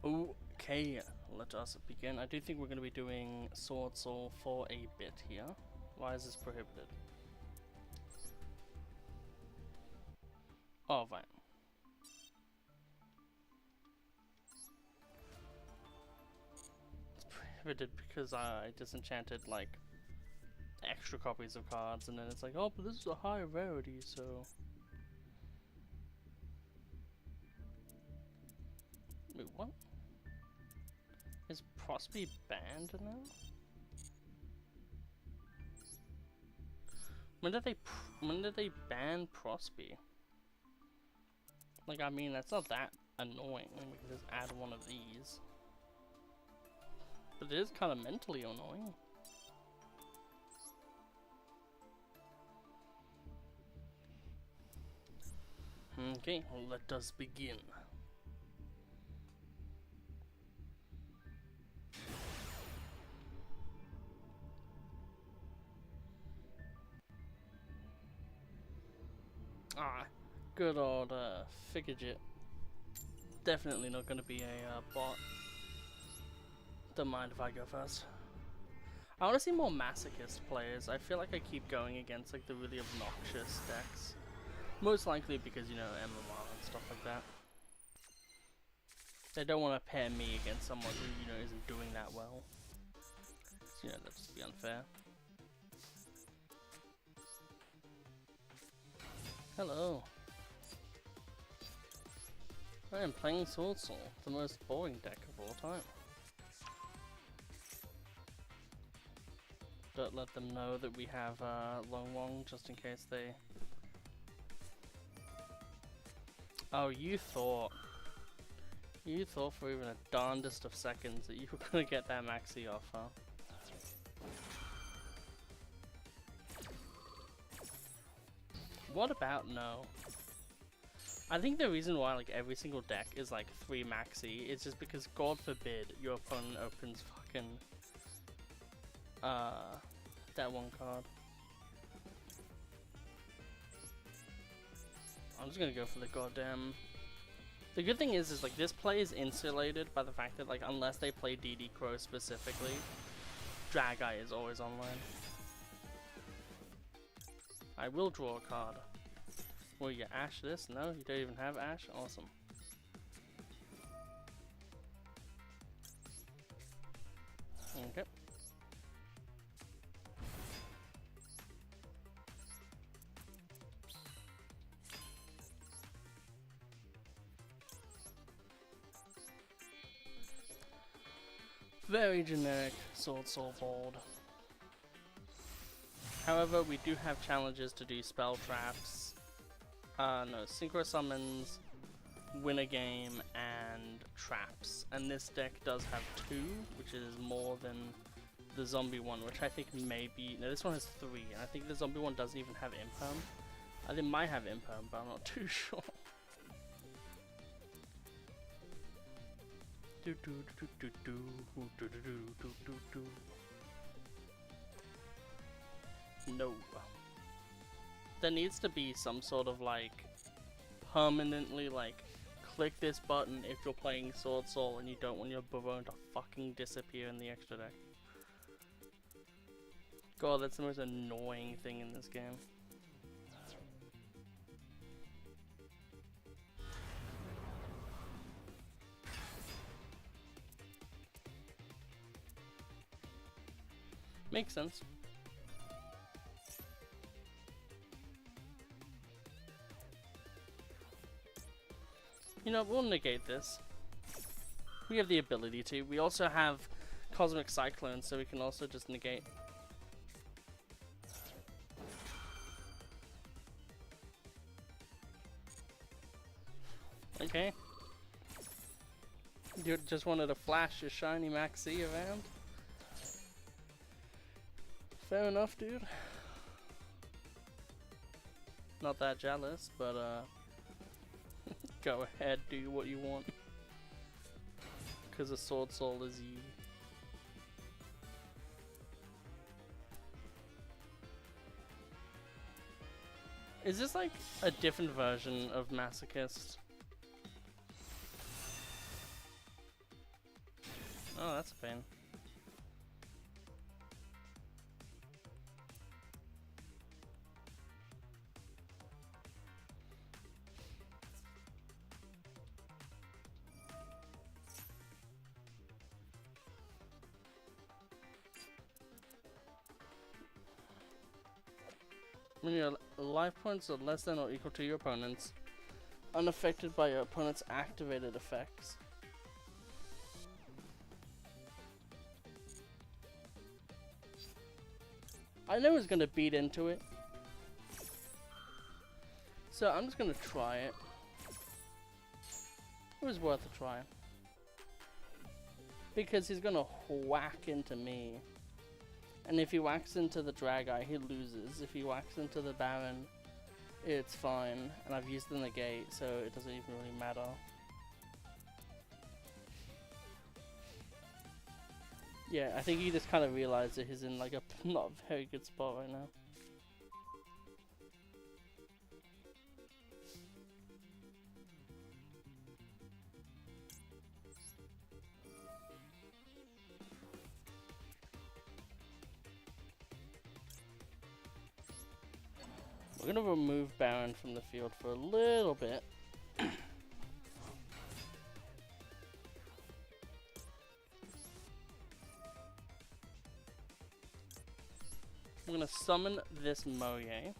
Okay, let us begin. I do think we're going to be doing Sword Soul for a bit here. Why is this prohibited? Oh, fine. It's prohibited because I disenchanted, like, extra copies of cards, and then it's like, oh, but this is a high rarity, so... Wait, what? Is Prosby banned now? When did they ban Prosby? Like, I mean, that's not that annoying. We can just add one of these. But it is kind of mentally annoying. Okay, well, let us begin. Ah, good old Figajit. Definitely not going to be a bot. Don't mind if I go first. I want to see more Masochist players. I feel like I keep going against like the really obnoxious decks. Most likely because, you know, MMR and stuff like that. They don't want to pair me against someone who, you know, isn't doing that well. So, you know, that'd just be unfair. Hello. I am playing Sword Soul, the most boring deck of all time. Don't let them know that we have Long Wong, just in case they... Oh, you thought for even a darndest of seconds that you were gonna get that maxi off, huh? What about no? I think the reason why like every single deck is like 3 maxi is just because God forbid your opponent opens fucking that one card. I'm just gonna go for the goddamn... The good thing is like this play is insulated by the fact that like unless they play DD Crow specifically, Drag Eye is always online. I will draw a card. Will you Ash this? No, you don't even have Ash? Awesome. Okay. Very generic Sword Soul board. However, we do have challenges to do spell traps, synchro summons, win a game, and traps. And this deck does have 2, which is more than the zombie one, which I think may be... No, this one has 3, and I think the zombie one doesn't even have imperm. I think it might have imperm, but I'm not too sure. No. There needs to be some sort of like permanently like click this button if you're playing Sword Soul and you don't want your Baron to fucking disappear in the extra deck. God, that's the most annoying thing in this game. Makes sense. You know, we'll negate this. We have the ability to. We also have Cosmic Cyclone, so we can also just negate. Okay. You just wanted to flash your shiny Maxi around? Fair enough, dude. Not that jealous, but go ahead, do what you want. Because a Sword Soul is you. Is this like a different version of Masochist? Oh, that's a pain. When your life points are less than or equal to your opponent's, unaffected by your opponent's activated effects. I know it's gonna beat into it, so I'm just gonna try it. It was worth a try. Because he's gonna whack into me. And if he whacks into the Drag-Eye, he loses. If he whacks into the Baron, it's fine. And I've used the negate, so it doesn't even really matter. Yeah, I think he just kind of realized that he's in like a not very good spot right now. We're gonna remove Baron from the field for a little bit. I'm gonna summon this Moye.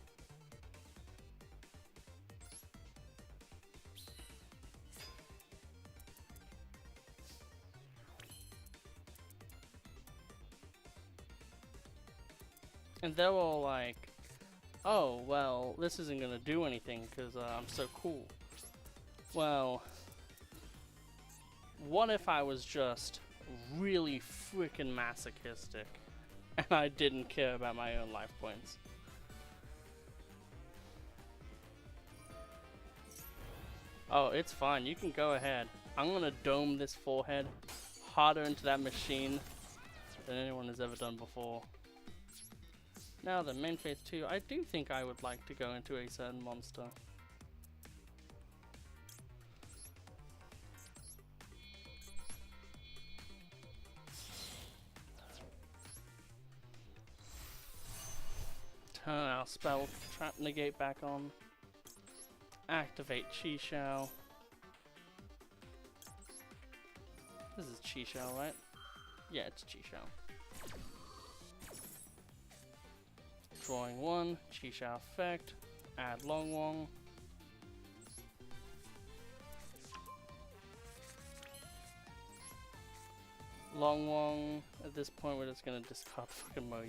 And they're all like, oh, well, this isn't gonna do anything because I'm so cool. Well, what if I was just really freaking masochistic and I didn't care about my own life points? Oh, it's fine. You can go ahead. I'm gonna dome this forehead harder into that machine than anyone has ever done before. Now the main phase 2, I do think I would like to go into a certain monster. Turn our spell trap negate back on. Activate Chi Shao. This is Chi Shao, right? Yeah, it's Chi Shao. Drawing 1, Chi Shao effect, add Long Wong. Long Wong, at this point we're just gonna discard fucking Moye.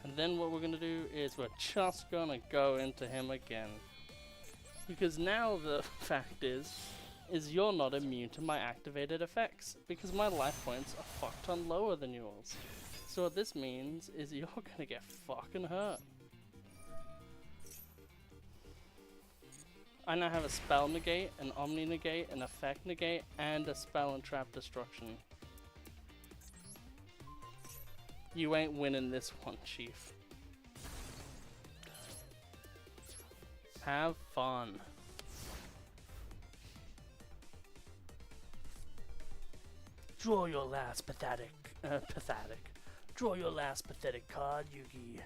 And then what we're gonna do is we're just gonna go into him again. Because now the fact is you're not immune to my activated effects. Because my life points are fuck ton lower than yours. So what this means is you're gonna get fucking hurt. I now have a spell negate, an omni negate, an effect negate, and a spell and trap destruction. You ain't winning this one, Chief. Have fun. Draw your last pathetic. Draw your last pathetic card, Yugi.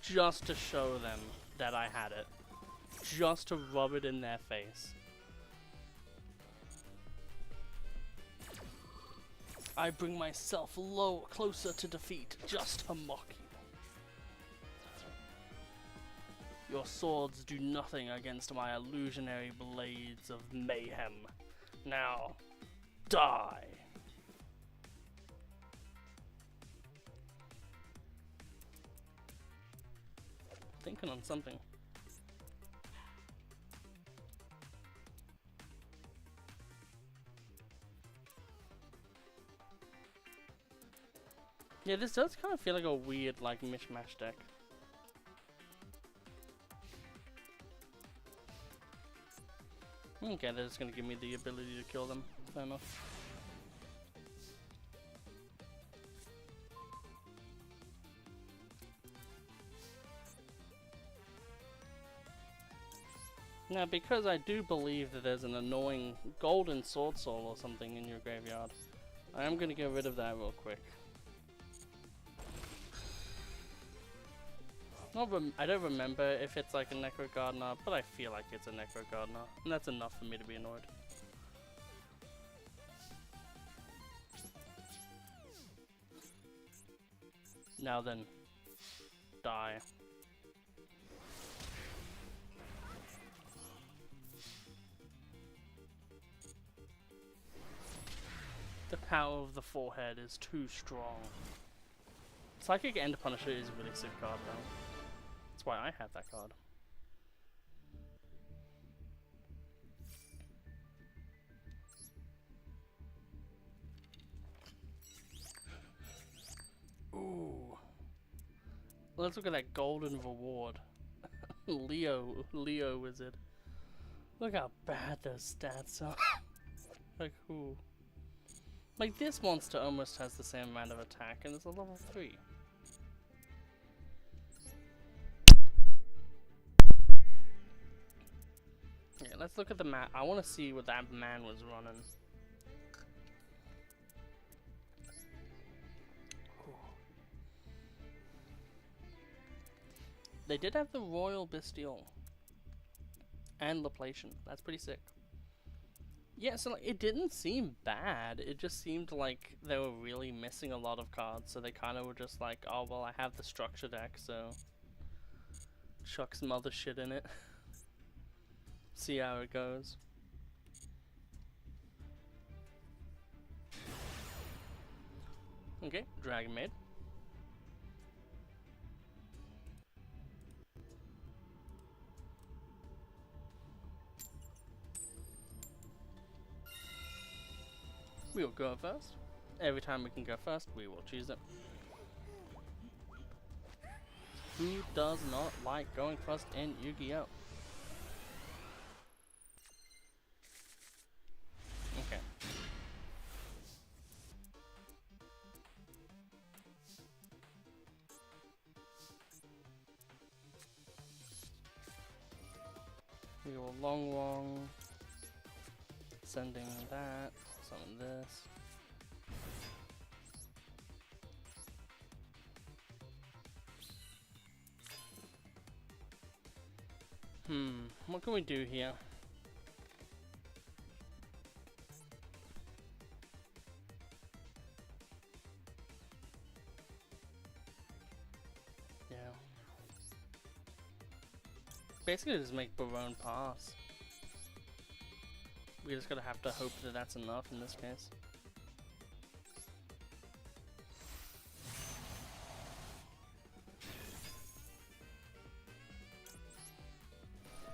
Just to show them that I had it. Just to rub it in their face. I bring myself closer to defeat just to mock you. Your swords do nothing against my illusionary blades of mayhem. Now, die! Thinking on something. Yeah, this does kind of feel like a weird, like, mishmash deck. Okay, they're just gonna give me the ability to kill them. Fair enough. Now, because I do believe that there's an annoying golden sword soul or something in your graveyard, I am gonna get rid of that real quick. I don't remember if it's like a Necro Gardener, but I feel like it's a Necro Gardener, and that's enough for me to be annoyed. Now then, die. The power of the forehead is too strong. Psychic End Punisher is a really sick card though. That's why I have that card. Ooh. Let's look at that golden reward. Leo Wizard. Look how bad those stats are. Like, ooh. Like, this monster almost has the same amount of attack and it's a level 3. Yeah, let's look at the map. I want to see what that man was running. Ooh. They did have the Royal Bestial. And Laplation. That's pretty sick. Yeah, so like, it didn't seem bad. It just seemed like they were really missing a lot of cards. So they kind of were just like, oh, well, I have the structure deck, so chuck some other shit in it. See how it goes. Okay, Dragon Maid. We will go first. Every time we can go first, we will choose it. Who does not like going first in Yu-Gi-Oh? Okay. We will long, sending that, summon this. What can we do here? Yeah. Basically just make Barone pass. We just gotta have to hope that that's enough in this case.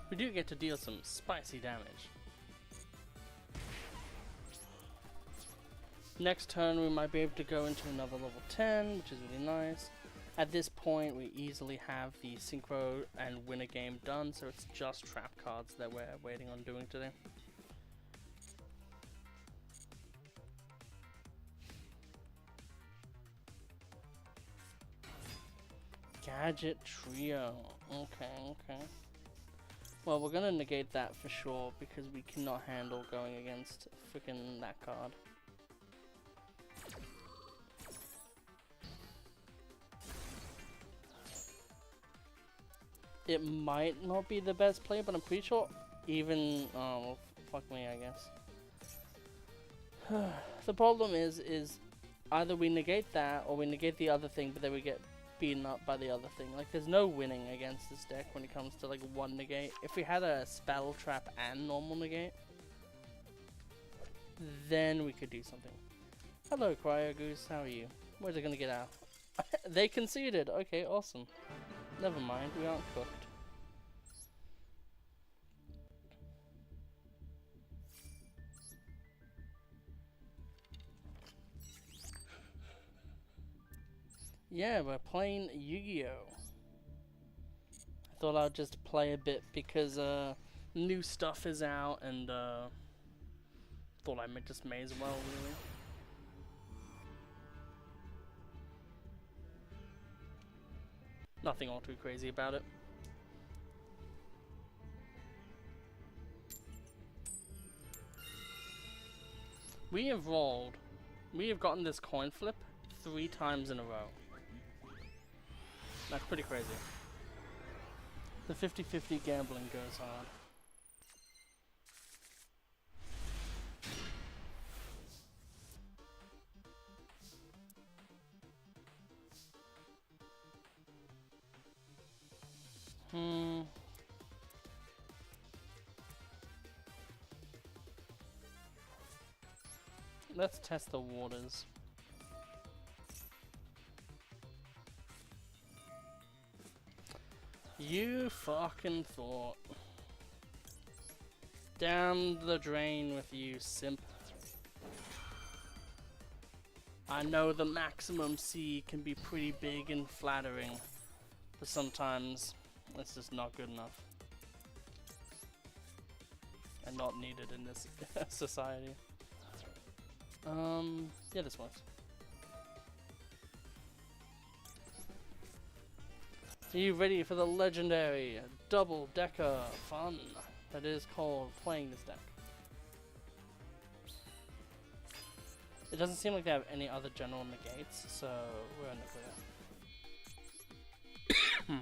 We do get to deal some spicy damage. Next turn we might be able to go into another level 10, which is really nice. At this point we easily have the synchro and win a game done, so it's just trap cards that we're waiting on doing today. Gadget Trio. Okay. Well, we're gonna negate that for sure because we cannot handle going against freaking that card. It might not be the best play, but I'm pretty sure even well, fuck me, I guess. The problem is either we negate that or we negate the other thing, but then we get beaten up by the other thing. Like, there's no winning against this deck when it comes to like one negate. If we had a spell trap and normal negate, then we could do something. Hello, Cryo Goose. How are you? Where's it gonna get out? They conceded. Okay, awesome. Never mind. We aren't cooked. Yeah, we're playing Yu-Gi-Oh! I thought I'd just play a bit because new stuff is out, and thought I just may as well, really. Nothing all too crazy about it. We have gotten this coin flip 3 times in a row. That's pretty crazy. The 50-50 gambling goes hard. Let's test the waters. You fucking thought. Down the drain with you, simp. I know the maximum C can be pretty big and flattering, but sometimes it's just not good enough. And not needed in this society. Yeah, this works. Are you ready for the legendary double-decker fun that is called playing this deck? It doesn't seem like they have any other general negates, so we're in the clear.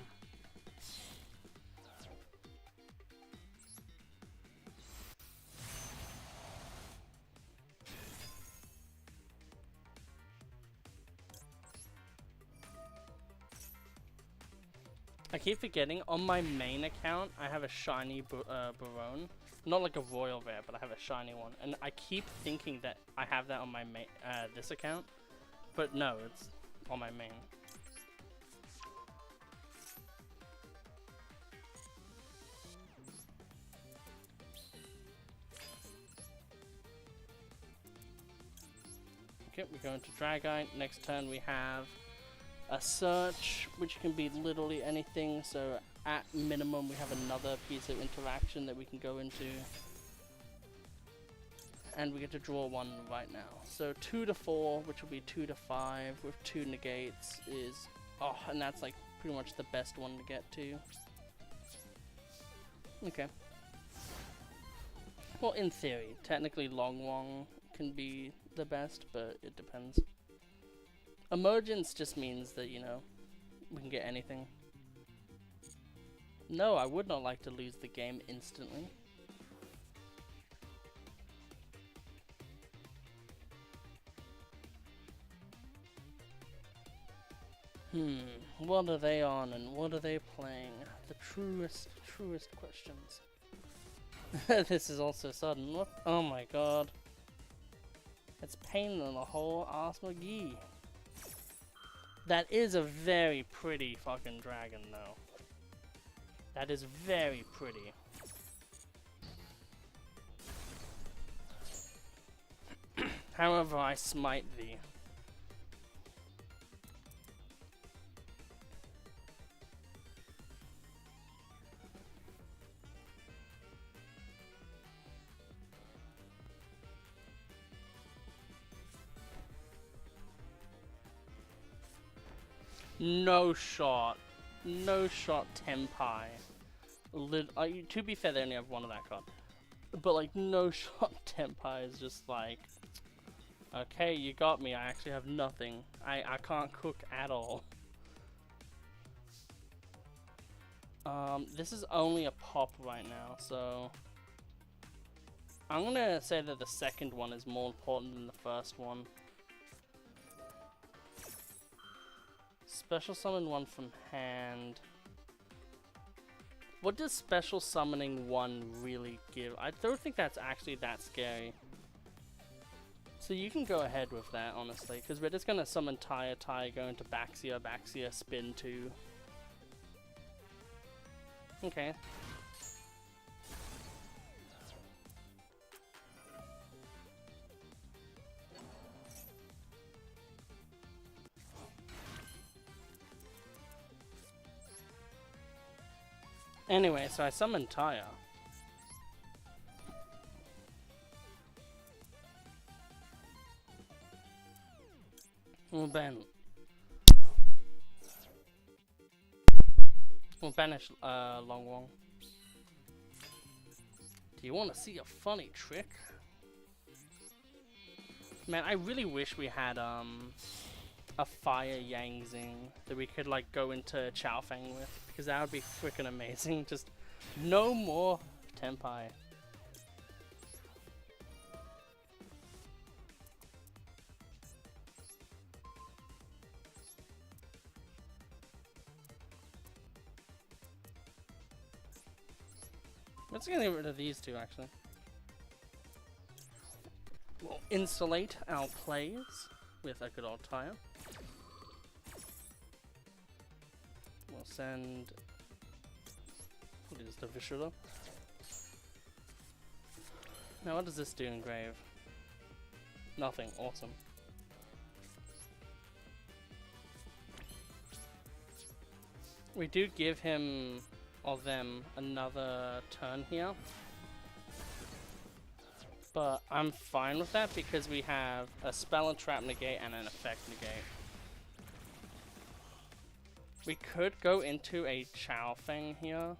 I keep forgetting, on my main account, I have a shiny Barone. Not like a royal rare, but I have a shiny one. And I keep thinking that I have that on my this account. But no, it's on my main. Okay, we go into Dragite. Next turn we have a search, which can be literally anything, so at minimum we have another piece of interaction that we can go into. And we get to draw one right now. So 2 to 4, which will be 2 to 5 with 2 negates is... Oh, and that's like pretty much the best one to get to. Okay. Well, in theory, technically Long Wong can be the best, but it depends. Emergence just means that, you know, we can get anything. No, I would not like to lose the game instantly. What are they on and what are they playing? The truest questions. This is also sudden. What? Oh my god. It's pain in the whole ass McGee. That is a very pretty fucking dragon, though. That is very pretty. However, I smite thee. No shot. No shot Tenpai. To be fair, they only have one of that card. But like, no shot Tenpai is just like... Okay, you got me. I actually have nothing. I can't cook at all. This is only a pop right now, so... I'm gonna say that the second one is more important than the first one. Special summon one from hand. What does special summoning one really give? I don't think that's actually that scary. So you can go ahead with that, honestly, because we're just gonna summon Taya, go into Baxia, spin 2. Okay. Anyway, so I summoned Taya. We'll banish Long Wong. Do you want to see a funny trick? Man, I really wish we had a fire Yang Zing that we could like go into Chao Feng with, because that would be freaking amazing. Just no more Tenpai. Let's get rid of these two actually. We'll insulate our plays with a good old tire. We'll send. What is the Vishuddha? Now, what does this do in Grave? Nothing. Awesome. We do give him or them another turn here. But I'm fine with that because we have a spell and trap negate and an effect negate. We could go into a Chao Feng here.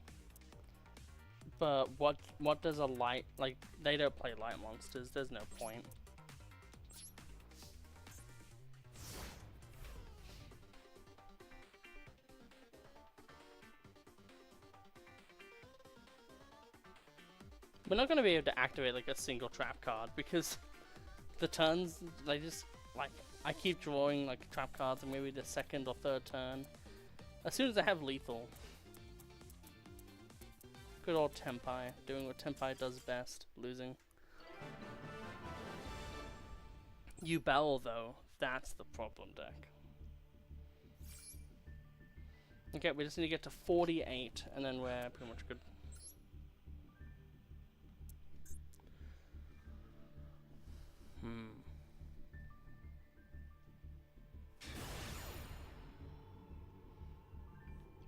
But what does a light, like, they don't play light monsters, there's no point. We're not going to be able to activate like a single trap card because the turns, they just, like, I keep drawing like trap cards and maybe the second or third turn. As soon as I have lethal. Good old Tenpai, doing what Tenpai does best, losing. You Bell though, that's the problem deck. Okay, we just need to get to 48 and then we're pretty much good.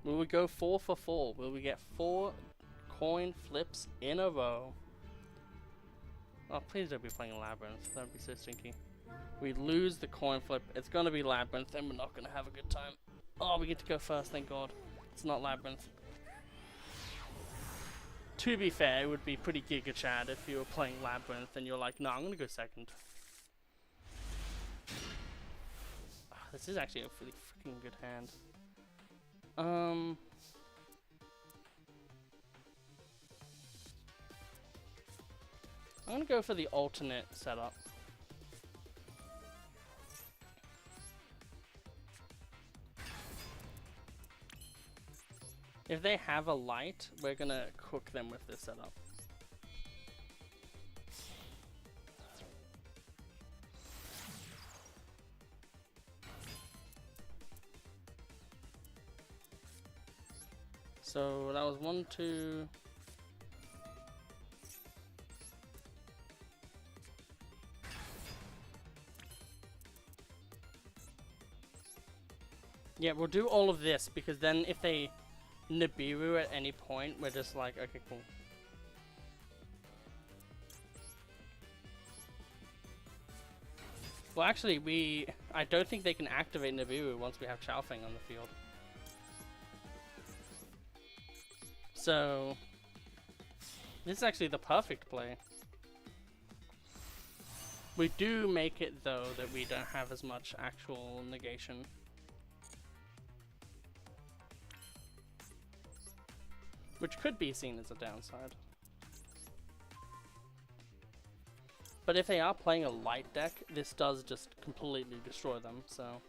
Will we go 4 for 4? Will we get 4 coin flips in a row? Oh, please don't be playing Labyrinth. That would be so stinky. We lose the coin flip. It's going to be Labyrinth and we're not going to have a good time. Oh, we get to go first, thank God. It's not Labyrinth. To be fair, it would be pretty Giga Chad if you were playing Labyrinth and you're like, no, I'm going to go second. Oh, this is actually a really freaking good hand. I'm gonna go for the alternate setup. If they have a light, we're gonna cook them with this setup. So that was 1, 2. Yeah, we'll do all of this because then if they Nibiru at any point, we're just like, okay, cool. Well, actually, I don't think they can activate Nibiru once we have Chao Feng on the field. So, this is actually the perfect play. We do make it, though, that we don't have as much actual negation. Which could be seen as a downside. But if they are playing a light deck, this does just completely destroy them, so...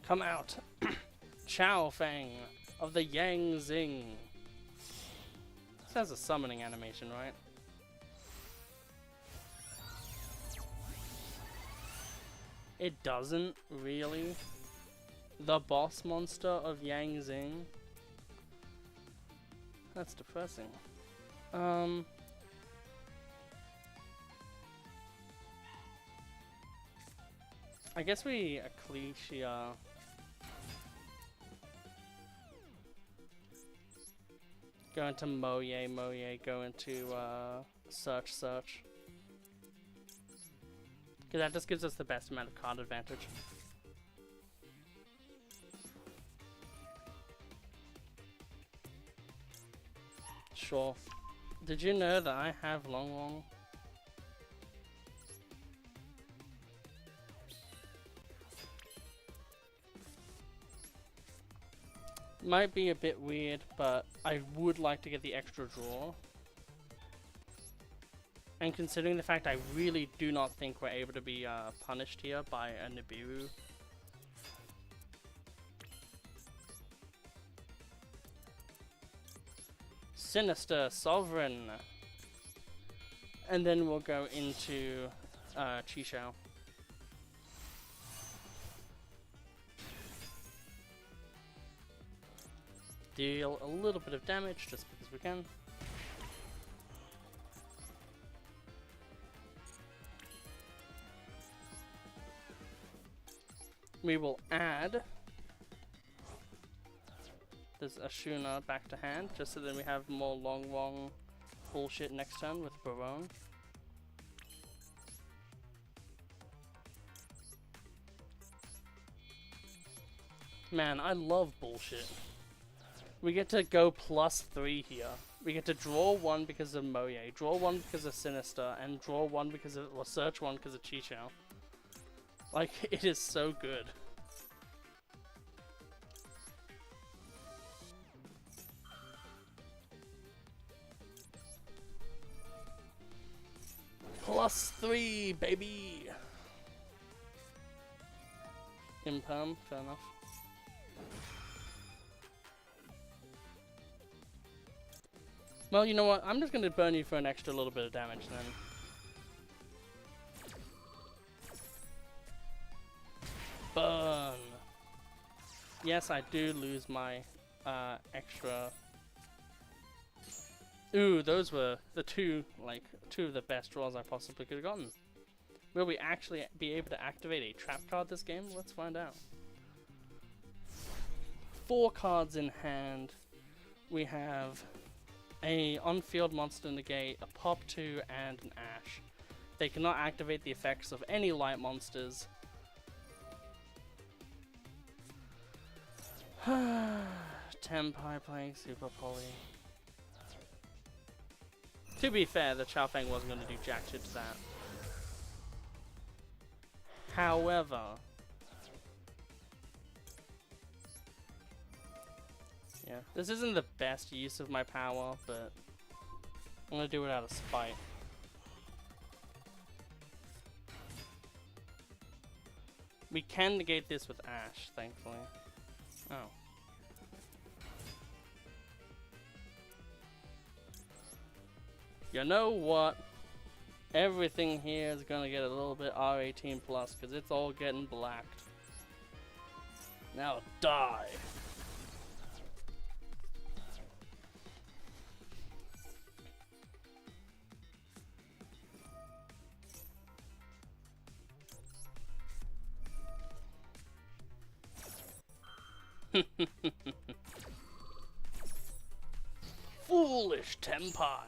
Come out, Chao Feng of the Yang Zing. This has a summoning animation, right? It doesn't, really. The boss monster of Yang Zing. That's depressing. I guess we Go into Moye, go into Search. Because that just gives us the best amount of card advantage. Sure. Did you know that I have Long? Might be a bit weird, but I would like to get the extra draw. And considering the fact I really do not think we're able to be punished here by a Nibiru. Sinister Sovereign. And then we'll go into Chixiao. Deal a little bit of damage just because we can. We will add this Ashuna back to hand, just so that we have more long bullshit next turn with Barone. Man, I love bullshit. We get to go +3 here. We get to draw 1 because of Moye, draw 1 because of Sinister, and draw 1 because of, or search 1 because of Chixiao. Like, it is so good. +3, baby! Imperm, fair enough. Well, you know what? I'm just going to burn you for an extra little bit of damage then. Burn! Yes, I do lose my extra... Ooh, those were the two of the best draws I possibly could have gotten. Will we actually be able to activate a trap card this game? Let's find out. 4 cards in hand. We have a on-field monster negate, a pop 2, and an ash. They cannot activate the effects of any light monsters. Tempai playing Super Poly. To be fair, the Chao Feng wasn't going to do jack shit to that. However, yeah, this isn't the best use of my power, but I'm going to do it out of spite. We can negate this with Ash, thankfully. Oh. You know what? Everything here is gonna get a little bit R18 plus because it's all getting blacked. Now die. Foolish Tempai.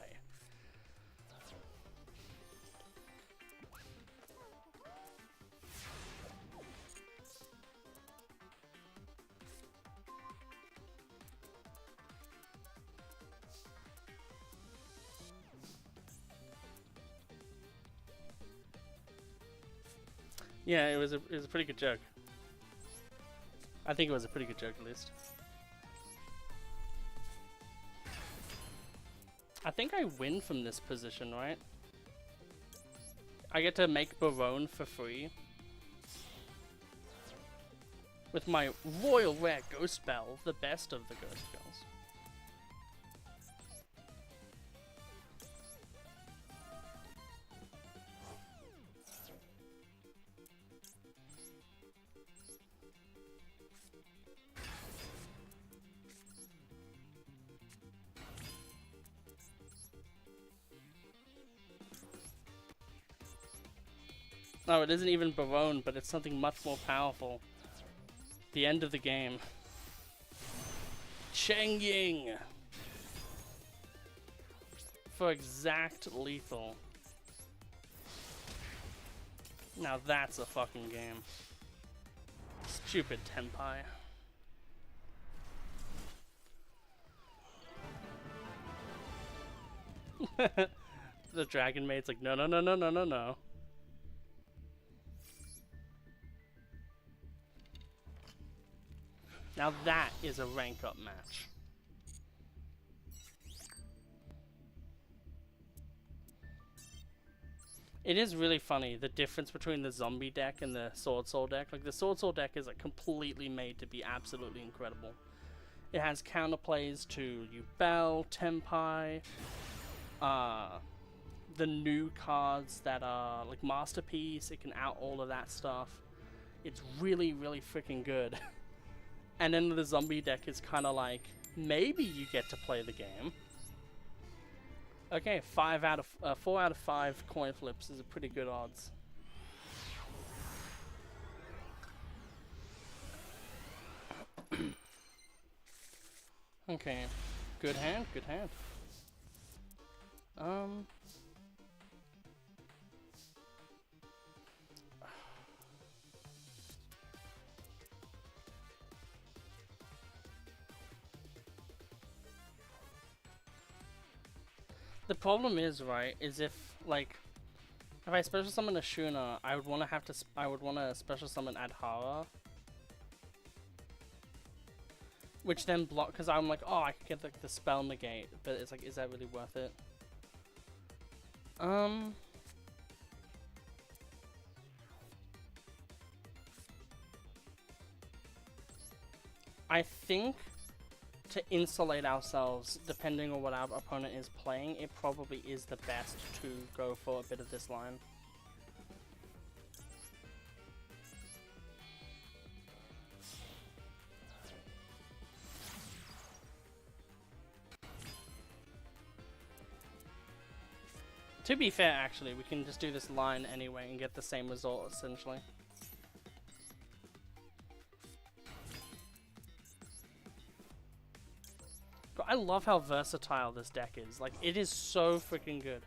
Yeah, it was a pretty good joke. I think it was a pretty good joke, at least. I think I win from this position, right? I get to make Barone for free. With my Royal Rare Ghost Spell, the best of the Ghost Spells. No, it isn't even Barone, but it's something much more powerful. The end of the game. Cheng Ying! for exact lethal. Now that's a fucking game. Stupid Tenpai. The Dragon Maid's like, no, no, no, no, no, no, no. Now that is a rank up match. It is really funny, the difference between the zombie deck and the Sword Soul deck. Like, the Sword Soul deck is like completely made to be absolutely incredible. It has counterplays to Yubel, Tenpai, the new cards that are like Masterpiece. It can out all of that stuff. It's really, really freaking good. And then the zombie deck is kind of like, maybe you get to play the game. Okay, 4 out of 5 coin flips is a pretty good odds. Okay, good hand, good hand. The problem is, right, is if I special summon a Shuna, I would want to special summon Adhara, which then block, because I'm like, oh, I could get like the spell negate, but it's like, is that really worth it? I think to insulate ourselves, depending on what our opponent is playing, it probably is the best to go for a bit of this line. To be fair, actually, we can just do this line anyway and get the same result, essentially. I love how versatile this deck is. Like, it is so freaking good.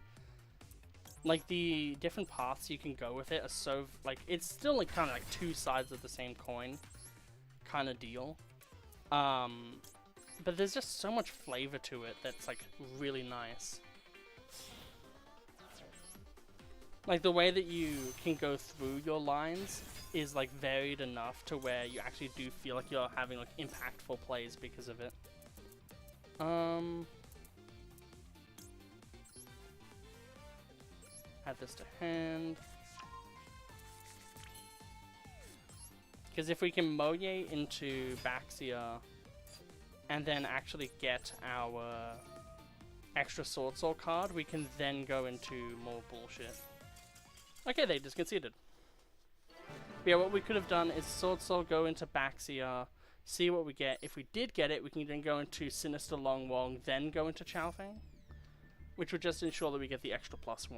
Like, the different paths you can go with it are so, like, it's still like kind of like two sides of the same coin kind of deal. But there's just so much flavor to it that's like really nice. Like, the way that you can go through your lines is like varied enough to where you actually do feel like you're having like impactful plays because of it. Add this to hand. Because if we can Moye into Baxia and then actually get our extra Sword Soul card, we can then go into more bullshit. Okay, they just conceded. But yeah, what we could have done is Sword Soul, go into Baxia, see what we get. If we did get it, we can then go into Sinister Long Wong, then go into Chaofeng, which would just ensure that we get the extra +1.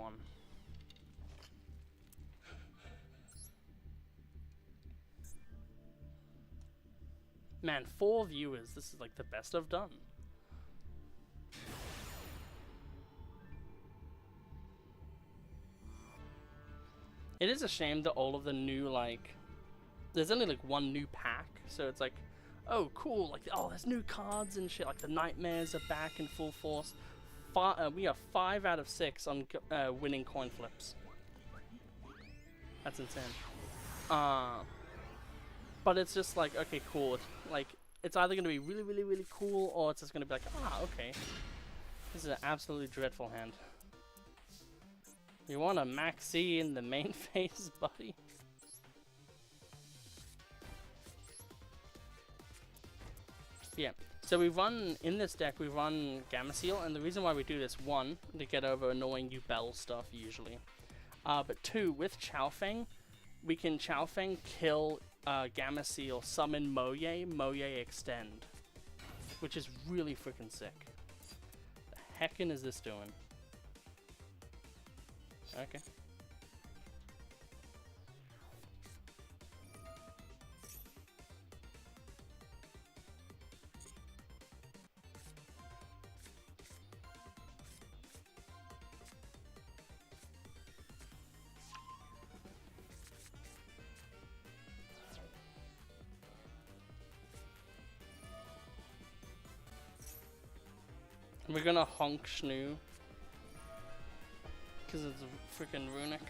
Man, 4 viewers. This is like the best I've done. It is a shame that all of the new, like, there's only like one new pack, so it's like, oh cool, like, oh, there's new cards and shit, like the Nightmares are back in full force. We are 5 out of 6 on winning coin flips. That's insane. But it's just like, okay, cool. Like, it's either going to be really, really, really cool, or it's just going to be like, ah, okay. This is an absolutely dreadful hand. You want a Maxi in the main phase, buddy? Yeah, so we run, in this deck, we run Gamma Seal, and the reason why we do this, 1, to get over annoying Yubel stuff, usually. But 2, with Chaofeng, we can Chaofeng kill Gamma Seal, summon Moye, Moye extend. Which is really freaking sick. The heckin' is this doing? Okay. We're gonna honk Schnoo. Because it's a freaking runic.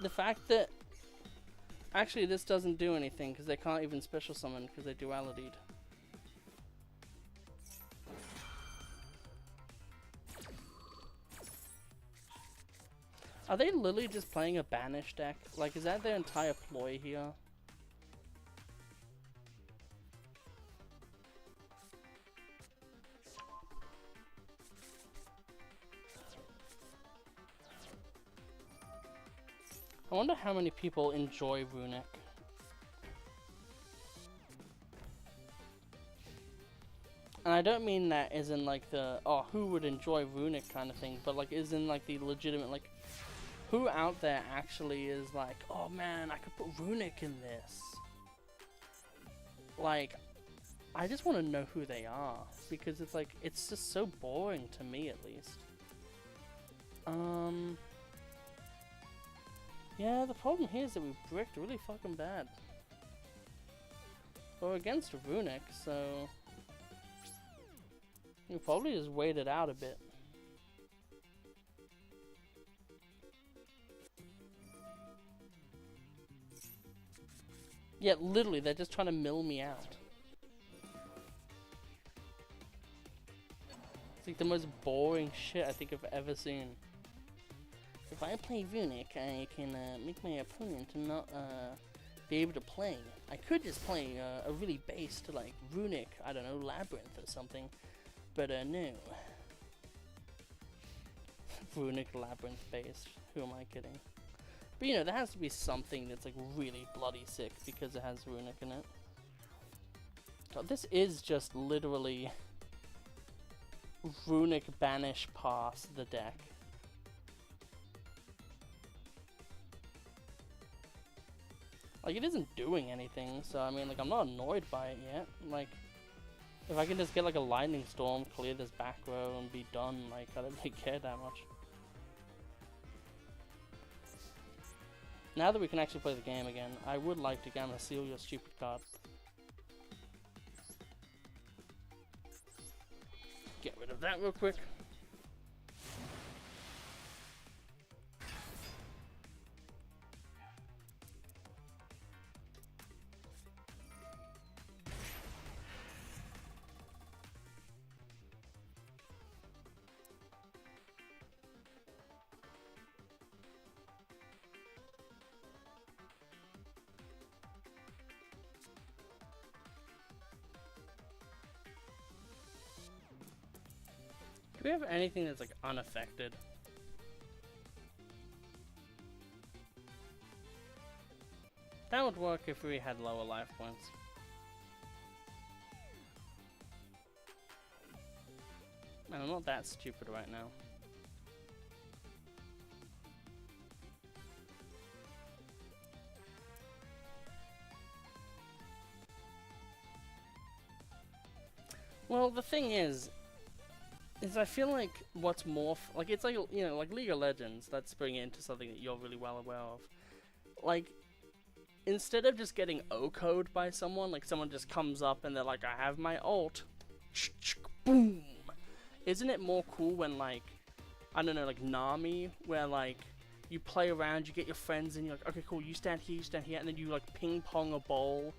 The fact that... Actually, this doesn't do anything, because they can't even special summon, because they duality'd. Are they literally just playing a banish deck? Like, is that their entire ploy here? I wonder how many people enjoy Runic. And I don't mean that as in like the, oh, who would enjoy Runic kind of thing, but like as in like the legitimate, like, who out there actually is like, oh man, I could put Runic in this. Like, I just want to know who they are, because it's like, it's just so boring to me at least. Yeah, the problem here is that we bricked really fucking bad. We're against Runic, so we probably just wait it out a bit. Yeah, literally, they're just trying to mill me out. It's like the most boring shit I think I've ever seen. If I play Runic, I can make my opponent not be able to play. I could just play a really based, like, Runic, I don't know, Labyrinth or something. But no. Runic Labyrinth based. Who am I kidding? But you know, there has to be something that's like really bloody sick because it has Runic in it. God, this is just literally Runic banish pass the deck. Like, it isn't doing anything, so I mean, like, I'm not annoyed by it yet. Like, if I can just get like a lightning storm, clear this back row and be done, like, I don't really care that much. Now that we can actually play the game again, I would like to Gamma Seal your stupid card. Get rid of that real quick. Do we have anything that's like unaffected? That would work if we had lower life points. Man, I'm not that stupid right now. Well, the thing is I feel like what's more like, it's like, you know, like League of Legends, let's bring it into something that you're really well aware of. Like, instead of just getting O-code by someone, like someone just comes up and they're like, I have my ult, boom. Isn't it more cool when, like, I don't know, like Nami, where like you play around, you get your friends and you're like, okay cool, you stand here, and then you like ping pong a ball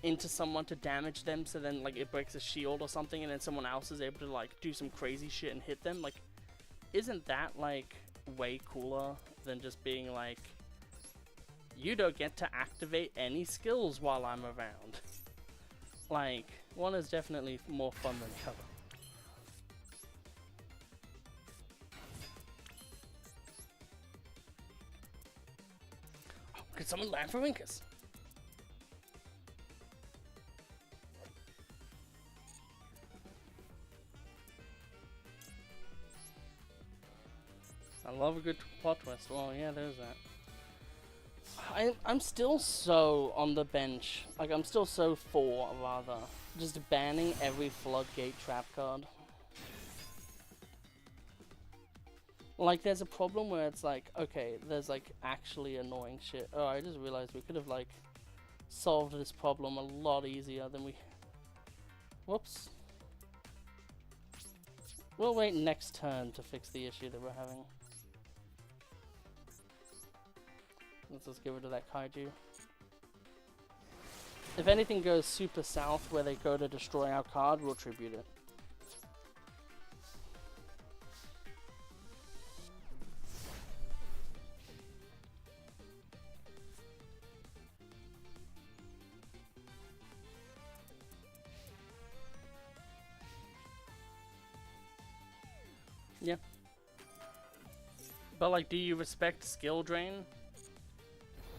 into someone to damage them, so then like it breaks a shield or something, and then someone else is able to like do some crazy shit and hit them. Like, isn't that like way cooler than just being like, you don't get to activate any skills while I'm around? Like, one is definitely more fun than the other. Oh, could someone land for Winkus? I love a good plot twist. Well, yeah, there's that. I'm still so on the bench. Like, I'm still so for, rather, just banning every floodgate trap card. Like, there's a problem where it's like, okay, there's like actually annoying shit. Oh, I just realized we could have like solved this problem a lot easier than we... Whoops. We'll wait next turn to fix the issue that we're having. Let's just get rid of that kaiju. If anything goes super south where they go to destroy our card, we'll tribute it. Yeah. But like, do you respect skill drain?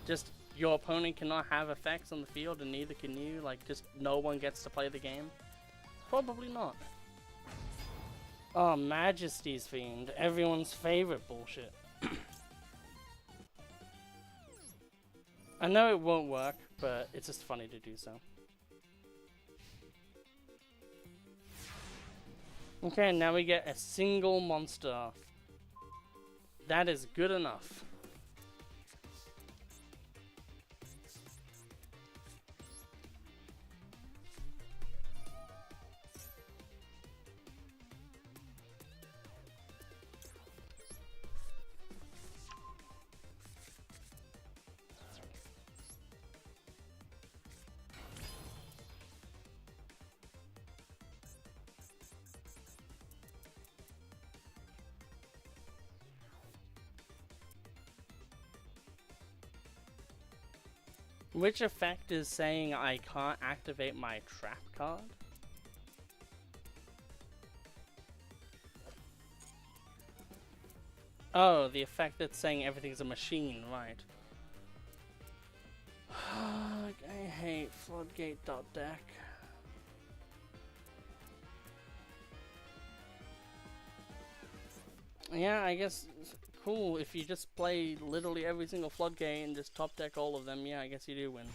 Just your opponent cannot have effects on the field and neither can you? Like, just no one gets to play the game? Probably not. Oh, Majesty's Fiend. Everyone's favorite bullshit. I know it won't work, but it's just funny to do so. Okay, now we get a single monster. That is good enough. Which effect is saying I can't activate my trap card? Oh, the effect that's saying everything's a machine, right. I hate floodgate.deck. Yeah, I guess cool. If you just play literally every single floodgate and just top deck all of them, yeah, I guess you do win.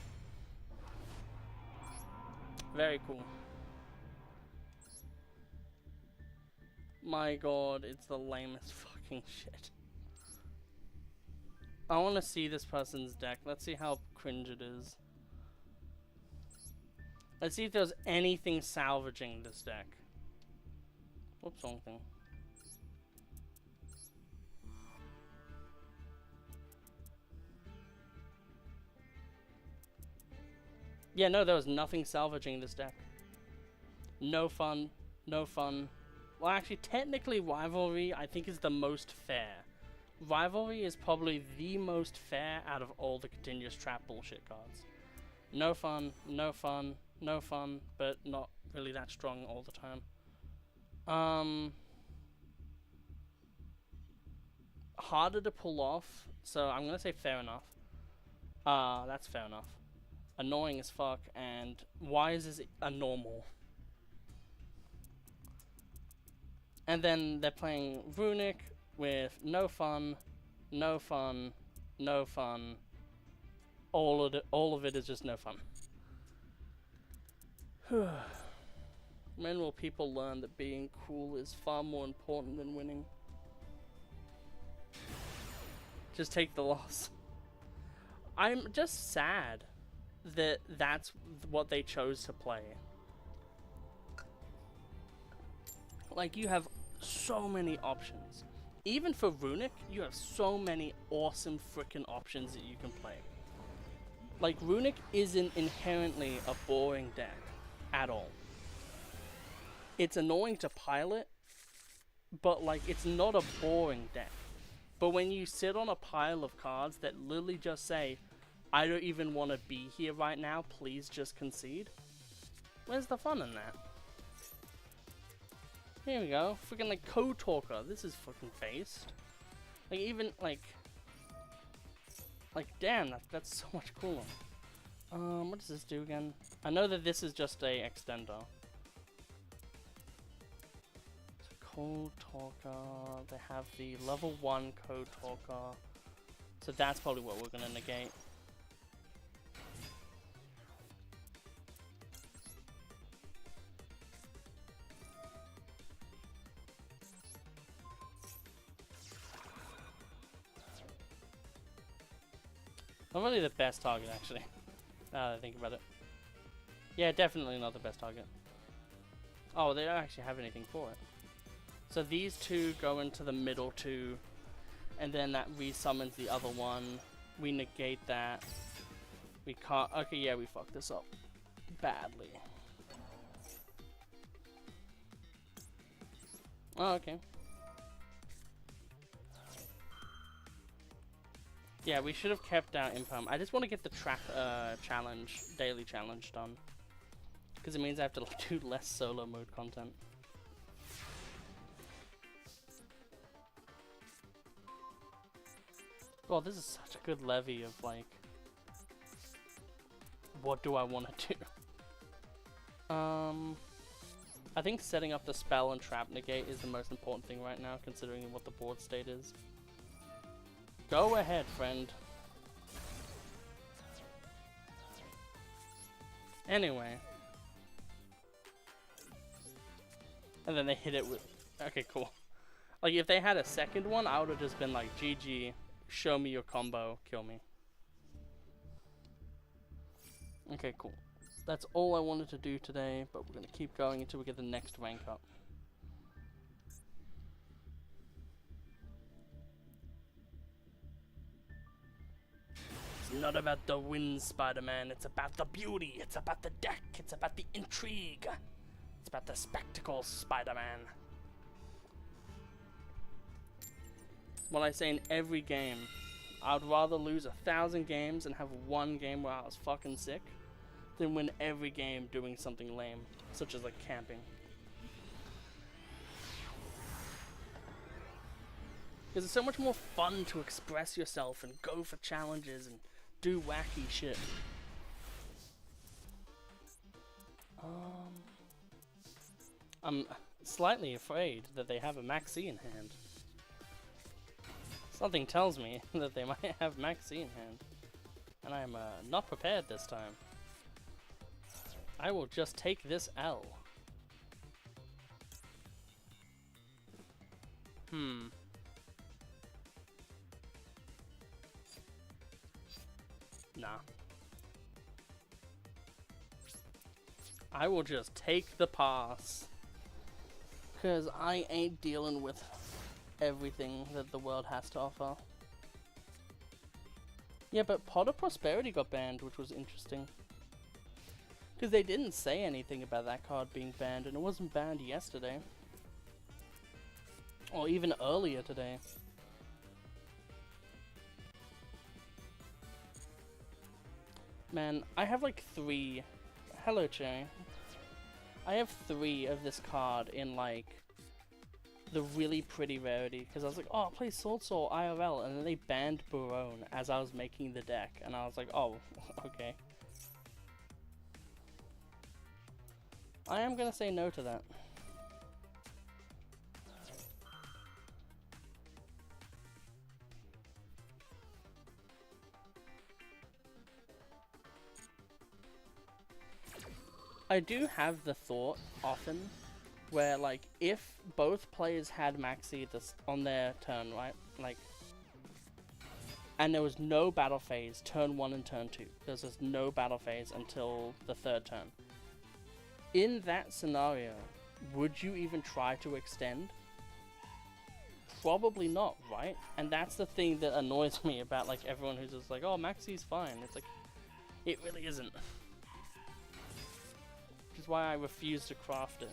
Very cool. My god, it's the lamest fucking shit. I want to see this person's deck. Let's see how cringe it is. Let's see if there's anything salvaging this deck. Whoops, wrong thing. Yeah, no, there was nothing salvaging this deck. No fun, no fun. Well, actually, technically, Rivalry, I think, is the most fair. Rivalry is probably the most fair out of all the continuous trap bullshit cards. No fun, no fun, no fun, but not really that strong all the time. Harder to pull off, so I'm gonna say fair enough. That's fair enough. Annoying as fuck, and why is this a normal? And then they're playing Runic with no fun, no fun, no fun. All of it is just no fun. When will people learn that being cool is far more important than winning? Just take the loss. I'm just sad that that's what they chose to play. Like, you have so many options. Even for Runic, you have so many awesome freaking options that you can play. Like, Runic isn't inherently a boring deck at all. It's annoying to pilot, but like, it's not a boring deck. But when you sit on a pile of cards that literally just say, I don't even want to be here right now, please just concede. Where's the fun in that? Here we go. Freaking like Code Talker. This is fucking based. Like even like damn, that's so much cooler. What does this do again? I know that this is just a extender. So Code Talker. They have the level 1 Code Talker. So that's probably what we're gonna negate. Not really the best target, actually. Now that I think about it. Yeah, definitely not the best target. Oh, they don't actually have anything for it. So these two go into the middle two, and then that resummons the other one. We negate that. We can't. Okay, yeah, we fucked this up badly. Oh, okay. Yeah, we should have kept our impalm. I just want to get the trap challenge, daily challenge done. Because it means I have to do less solo mode content. Well, this is such a good levy of like, what do I want to do? I think setting up the spell and trap negate is the most important thing right now, considering what the board state is. Go ahead, friend. Anyway. And then they hit it with... Okay, cool. Like, if they had a second one, I would have just been like, GG, show me your combo, kill me. Okay, cool. That's all I wanted to do today, but we're going to keep going until we get the next rank up. It's not about the win, Spider-Man. It's about the beauty. It's about the deck. It's about the intrigue. It's about the spectacle, Spider-Man. What I say in every game, I'd rather lose 1,000 games and have one game where I was fucking sick than win every game doing something lame, such as like camping. Because it's so much more fun to express yourself and go for challenges and do wacky shit. I'm slightly afraid that they have a Maxi in hand. Something tells me that they might have Maxi in hand. And I'm not prepared this time. I will just take this L. Nah. I will just take the pass. Because I ain't dealing with everything that the world has to offer. Yeah, but Pot of Prosperity got banned, which was interesting. Because they didn't say anything about that card being banned, and it wasn't banned yesterday. Or even earlier today. Man, I have like 3... Hello, Cherry. I have 3 of this card in like the really pretty rarity, because I was like, oh, I'll play Sword Soul IRL, and then they banned Barone as I was making the deck, and I was like, oh, okay. I am gonna say no to that. I do have the thought often where, like, if both players had Maxi on their turn, right? Like, and there was no battle phase, turn 1 and turn 2. There's just no battle phase until the 3rd turn. In that scenario, would you even try to extend? Probably not, right? And that's the thing that annoys me about, like, everyone who's just like, oh, Maxi's fine. It's like, it really isn't. Which is why I refuse to craft it.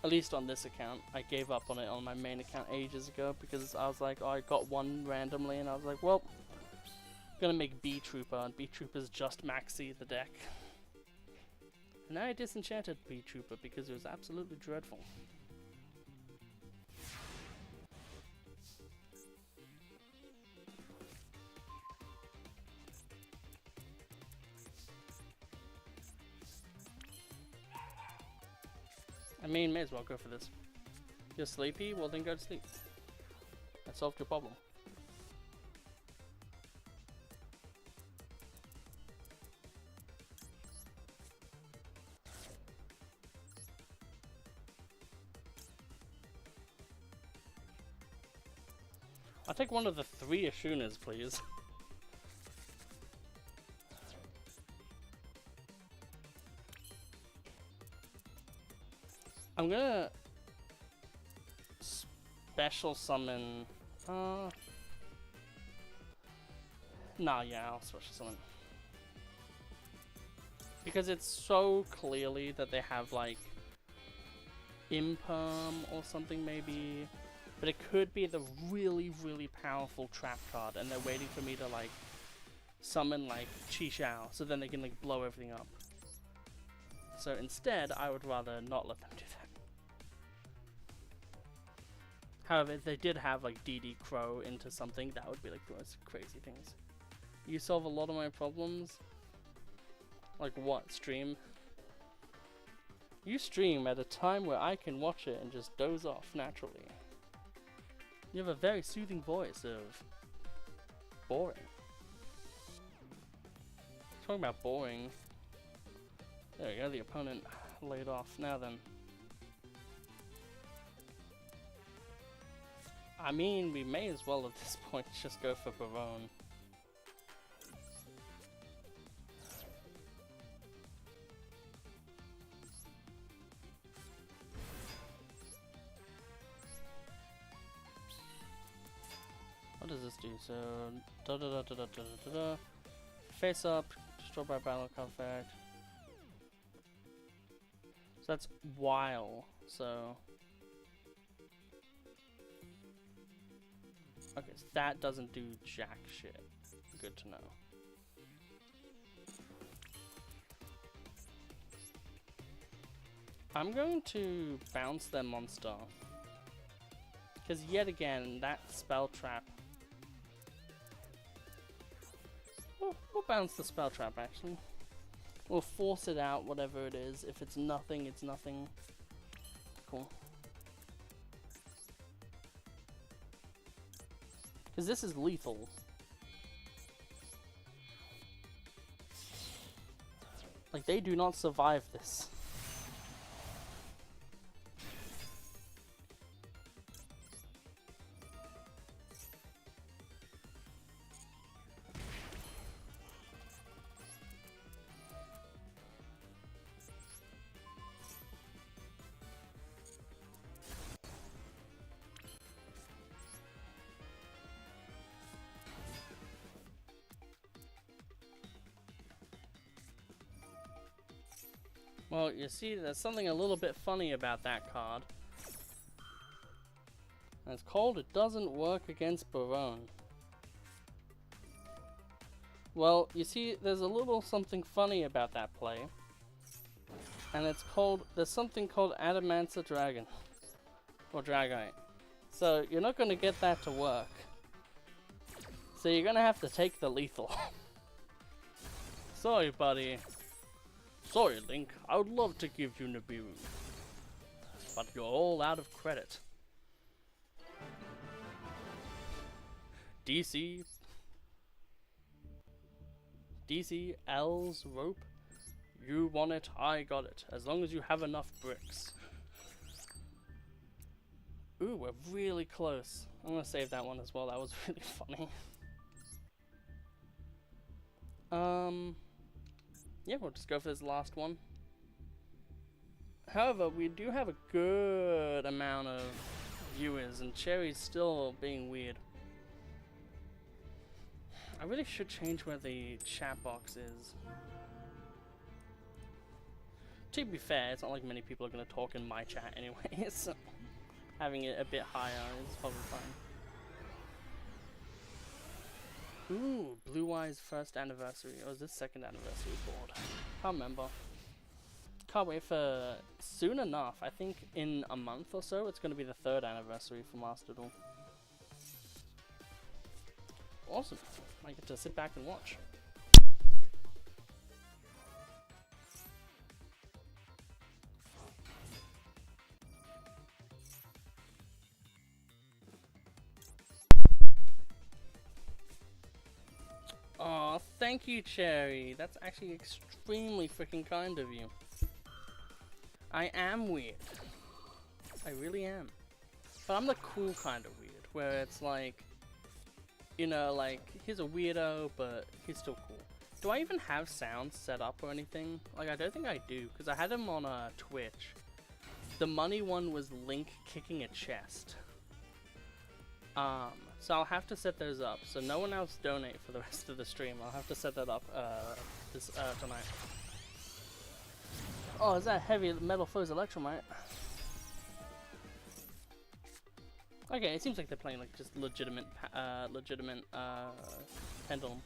At least on this account. I gave up on it on my main account ages ago because I was like, oh, I got one randomly and I was like, well, I'm gonna make B-Trooper, and B-Trooper's just Maxi the deck. And now I disenchanted B-Trooper because it was absolutely dreadful. I mean, may as well go for this. You're sleepy? Well, then go to sleep. I solved your problem. I'll take one of the 3 Ashunas, please. I'm gonna special summon. Nah, yeah, I'll special summon. Because it's so clearly that they have like Imperm or something maybe. But it could be the really, really powerful trap card and they're waiting for me to like summon like Chi-Xiao so then they can like blow everything up. So instead, I would rather not let them do that. However, if they did have like DD Crow into something, that would be like the most crazy things. You solve a lot of my problems? Like what, stream? You stream at a time where I can watch it and just doze off naturally. You have a very soothing voice of boring. Talking about boring. There we go, the opponent laid off. Now then. I mean, we may as well at this point just go for Barone. What does this do? So, face up, destroy by battle card effect. So that's while, so. Okay, so that doesn't do jack shit. Good to know. I'm going to bounce their monster. Because yet again, that spell trap. We'll bounce the spell trap actually. We'll force it out, whatever it is. If it's nothing, it's nothing. Cool. Because this is lethal. Like, they do not survive this. Well, you see, there's something a little bit funny about that card. And it's called It Doesn't Work Against Barone. Well, you see, there's a little something funny about that play. And it's called, there's something called Adamancer Dragon. Or Dragite. So, you're not going to get that to work. So you're going to have to take the lethal. Sorry, buddy. Sorry, Link. I would love to give you Nibiru. But you're all out of credit. DC, L's rope. You want it, I got it. As long as you have enough bricks. Ooh, we're really close. I'm gonna save that one as well. That was really funny. Yeah, we'll just go for this last one. However, we do have a good amount of viewers, and Cherry's still being weird. I really should change where the chat box is. To be fair, it's not like many people are going to talk in my chat anyway, so having it a bit higher is probably fine. Ooh, Blue Eye's first anniversary, or is this second anniversary board? Can't remember. Can't wait for soon enough. I think in a month or so it's going to be the third anniversary for Master Duel. Awesome. I get to sit back and watch. Aw, thank you, Cherry. That's actually extremely freaking kind of you. I am weird. I really am. But I'm the cool kind of weird, where it's like, you know, like, he's a weirdo, but he's still cool. Do I even have sounds set up or anything? Like, I don't think I do, because I had him on Twitch. The money one was Link kicking a chest. So I'll have to set those up. So no one else donate for the rest of the stream. I'll have to set that up tonight. Oh, is that heavy metal foes electromite? Okay, it seems like they're playing like just legitimate pendulum.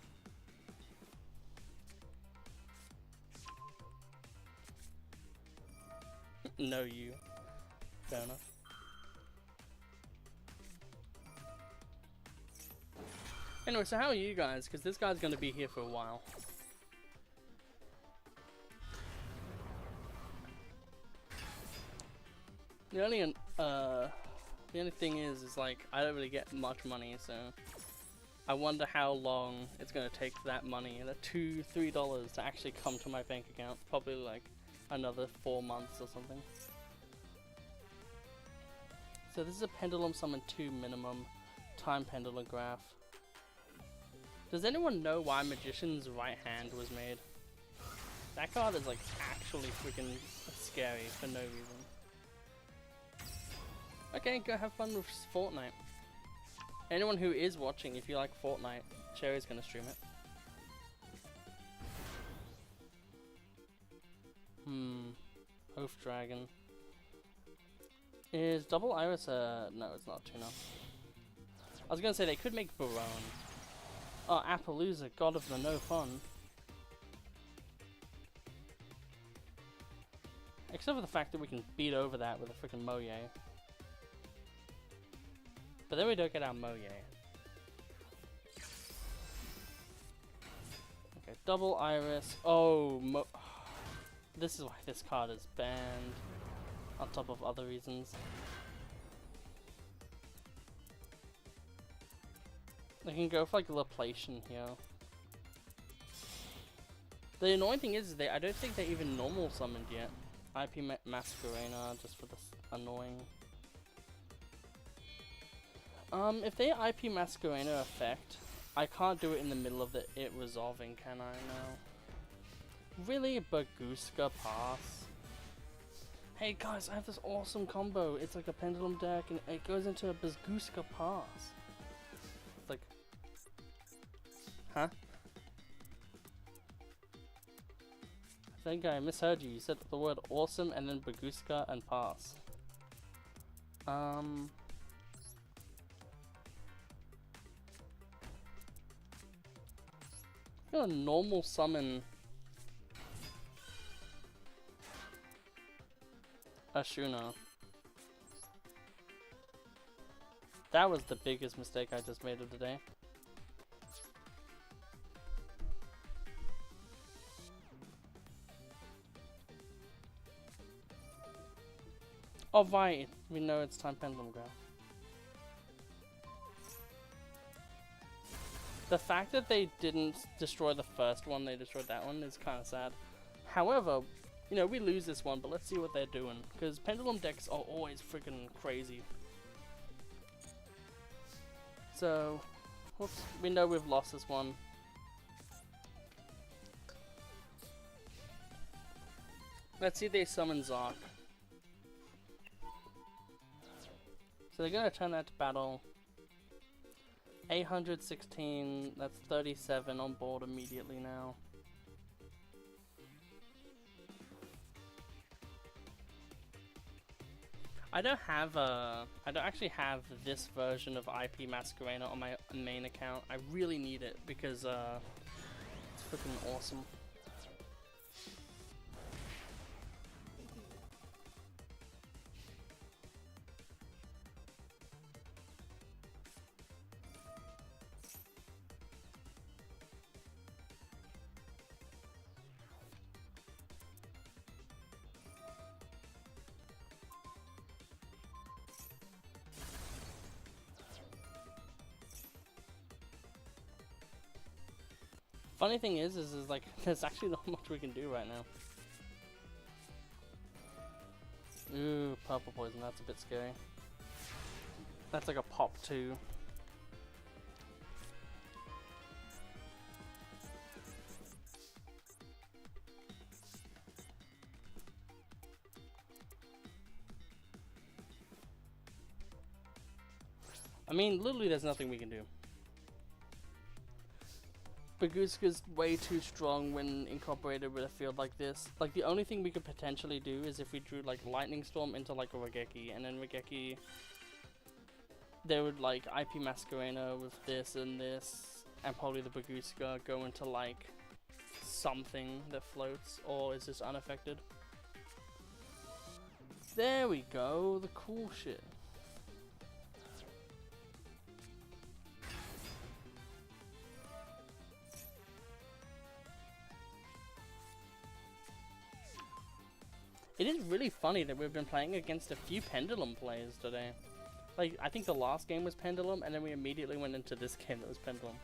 No, you. Fair enough. Anyway, so how are you guys? Because this guy's gonna be here for a while. The only thing is like I don't really get much money, so I wonder how long it's gonna take for that money, that $2-3 to actually come to my bank account. Probably like another 4 months or something. So this is a pendulum summon 2 minimum time pendulum graph. Does anyone know why Magician's right hand was made? That card is like actually freaking scary for no reason. Okay, go have fun with Fortnite. Anyone who is watching, if you like Fortnite, Cherry's gonna stream it. Oath Dragon. Is Double Iris no, it's not tuna. I was gonna say they could make Barone. Oh, Appaloosa, god of the no fun. Except for the fact that we can beat over that with a freaking Moye. But then we don't get our Moye. Okay, Double Iris. Oh, this is why this card is banned. On top of other reasons. I can go for like Laplation here. The annoying thing is I don't think they even normal summoned yet. IP Masquerena just for this annoying. If they IP Masquerena effect, I can't do it in the middle of it resolving, can I now? Really? Baguska pass? Hey guys, I have this awesome combo. It's like a pendulum deck and it goes into a Baguska pass. It's like... Huh? I think I misheard you. You said the word awesome and then Baguska and pass. I'm gonna normal summon Ashuna. That was the biggest mistake I just made of the day. Oh right, we know it's time pendulum graph. The fact that they didn't destroy the first one, they destroyed that one is kind of sad. However, you know, we lose this one, but let's see what they're doing. Because pendulum decks are always freaking crazy. So, whoops, we know we've lost this one. Let's see if they summon Zark. So they're gonna turn that to battle. 816, that's 37 on board immediately now. I don't actually have this version of IP Masquerena on my main account. I really need it because it's freaking awesome. Funny thing is like there's actually not much we can do right now. Ooh, purple poison, that's a bit scary. That's like a pop 2. I mean, literally there's nothing we can do. Baguska's way too strong when incorporated with a field like this. Like, the only thing we could potentially do is if we drew, like, Lightning Storm into, like, a Regeki, and then Regeki, they would, like, IP Masquerena with this, and probably the Baguska go into, like, something that floats, or is just unaffected. There we go, the cool shit. It is really funny that we've been playing against a few Pendulum players today. Like, I think the last game was Pendulum, and then we immediately went into this game that was Pendulum.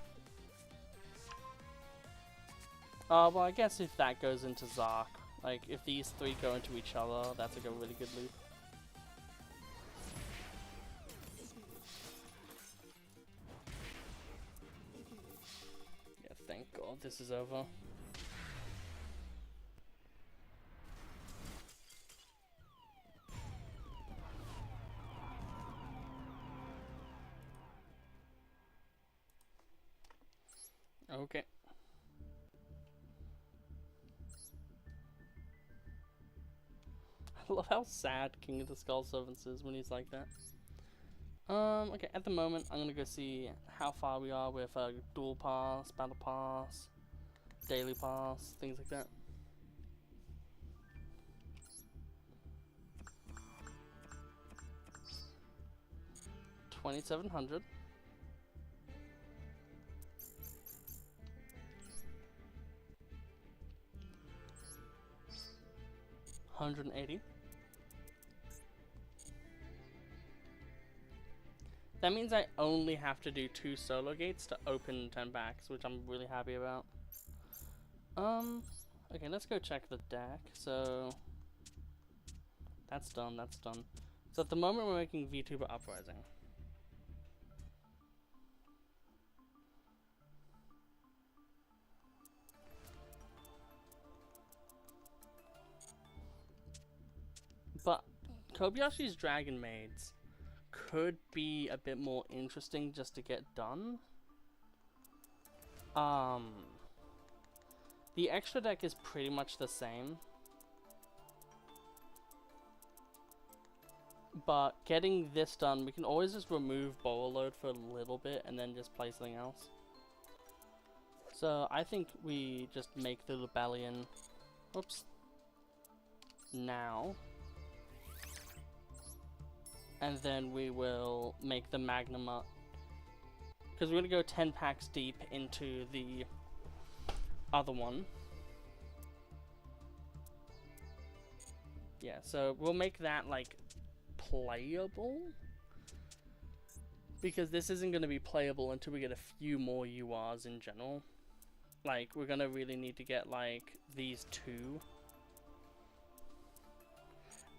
Well, I guess if that goes into Zark, like, if these three go into each other, that's like a really good loop. Yeah, thank God this is over. Okay. I love how sad King of the Skull Servants is when he's like that. Okay, at the moment, I'm gonna go see how far we are with Duel Pass, Battle Pass, Daily Pass, things like that. $2,700. 180. That means I only have to do 2 solo gates to open 10 packs, which I'm really happy about. Okay, let's go check the deck. So that's done, that's done. So at the moment we're making VTuber Uprising. But Kobayashi's Dragon Maids could be a bit more interesting just to get done. The extra deck is pretty much the same. But getting this done, we can always just remove Bowl Load for a little bit and then just play something else. So I think we just make the Rebellion. Oops. Now. And then we will make the Magnum up. Because we're going to go 10 packs deep into the other one. Yeah, so we'll make that, like, playable. Because this isn't going to be playable until we get a few more URs in general. Like, we're going to really need to get, like, these 2.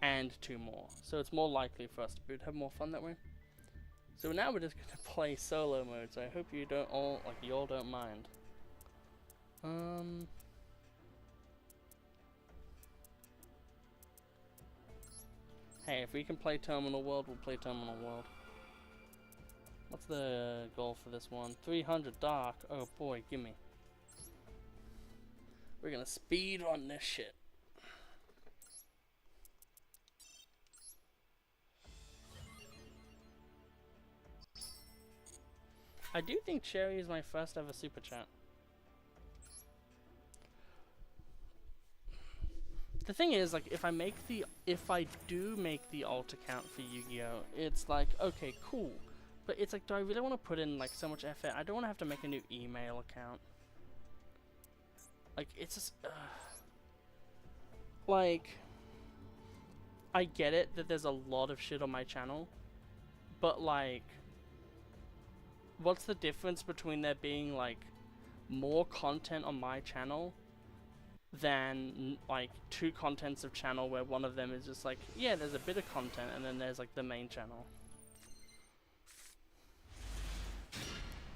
And 2 more. So it's more likely for us to have more fun that way. So now we're just gonna play solo mode, so I hope you don't all, like, you all don't mind. Hey, if we can play Terminal World, we'll play Terminal World. What's the goal for this one? 300 Dark. Oh boy, gimme. We're gonna speed run this shit. I do think Cherry is my first ever super chat. The thing is, like, if I do make the alt account for Yu-Gi-Oh, it's like, okay, cool. But it's like, do I really want to put in, like, so much effort? I don't want to have to make a new email account. Like, it's just, like, I get it that there's a lot of shit on my channel, but, like, what's the difference between there being, like, more content on my channel than, like, 2 contents of channel where one of them is just like, yeah, there's a bit of content, and then there's, like, the main channel.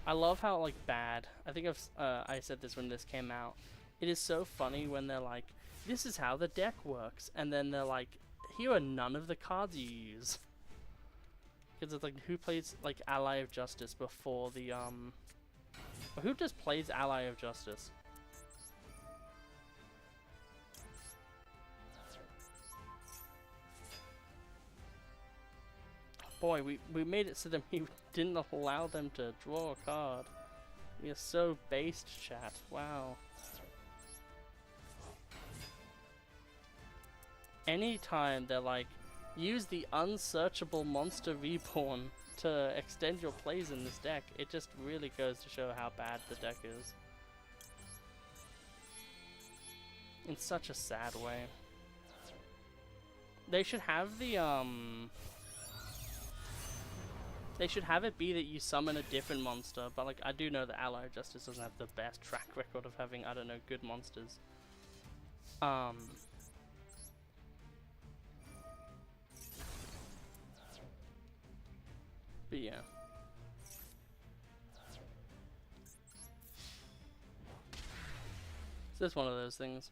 I love how, like, bad, I think I said this when this came out, it is so funny when they're like, this is how the deck works, and then they're like, here are none of the cards you use. Because it's like, who plays like Ally of Justice before the who just plays Ally of Justice? Boy, we made it so that we didn't allow them to draw a card. We are so based, chat. Wow. Anytime they're like, use the unsearchable monster reborn to extend your plays in this deck, it just really goes to show how bad the deck is. In such a sad way. They should have the they should have it be that you summon a different monster, but like I do know that Ally of Justice doesn't have the best track record of having, I don't know, good monsters. But yeah. It's just one of those things.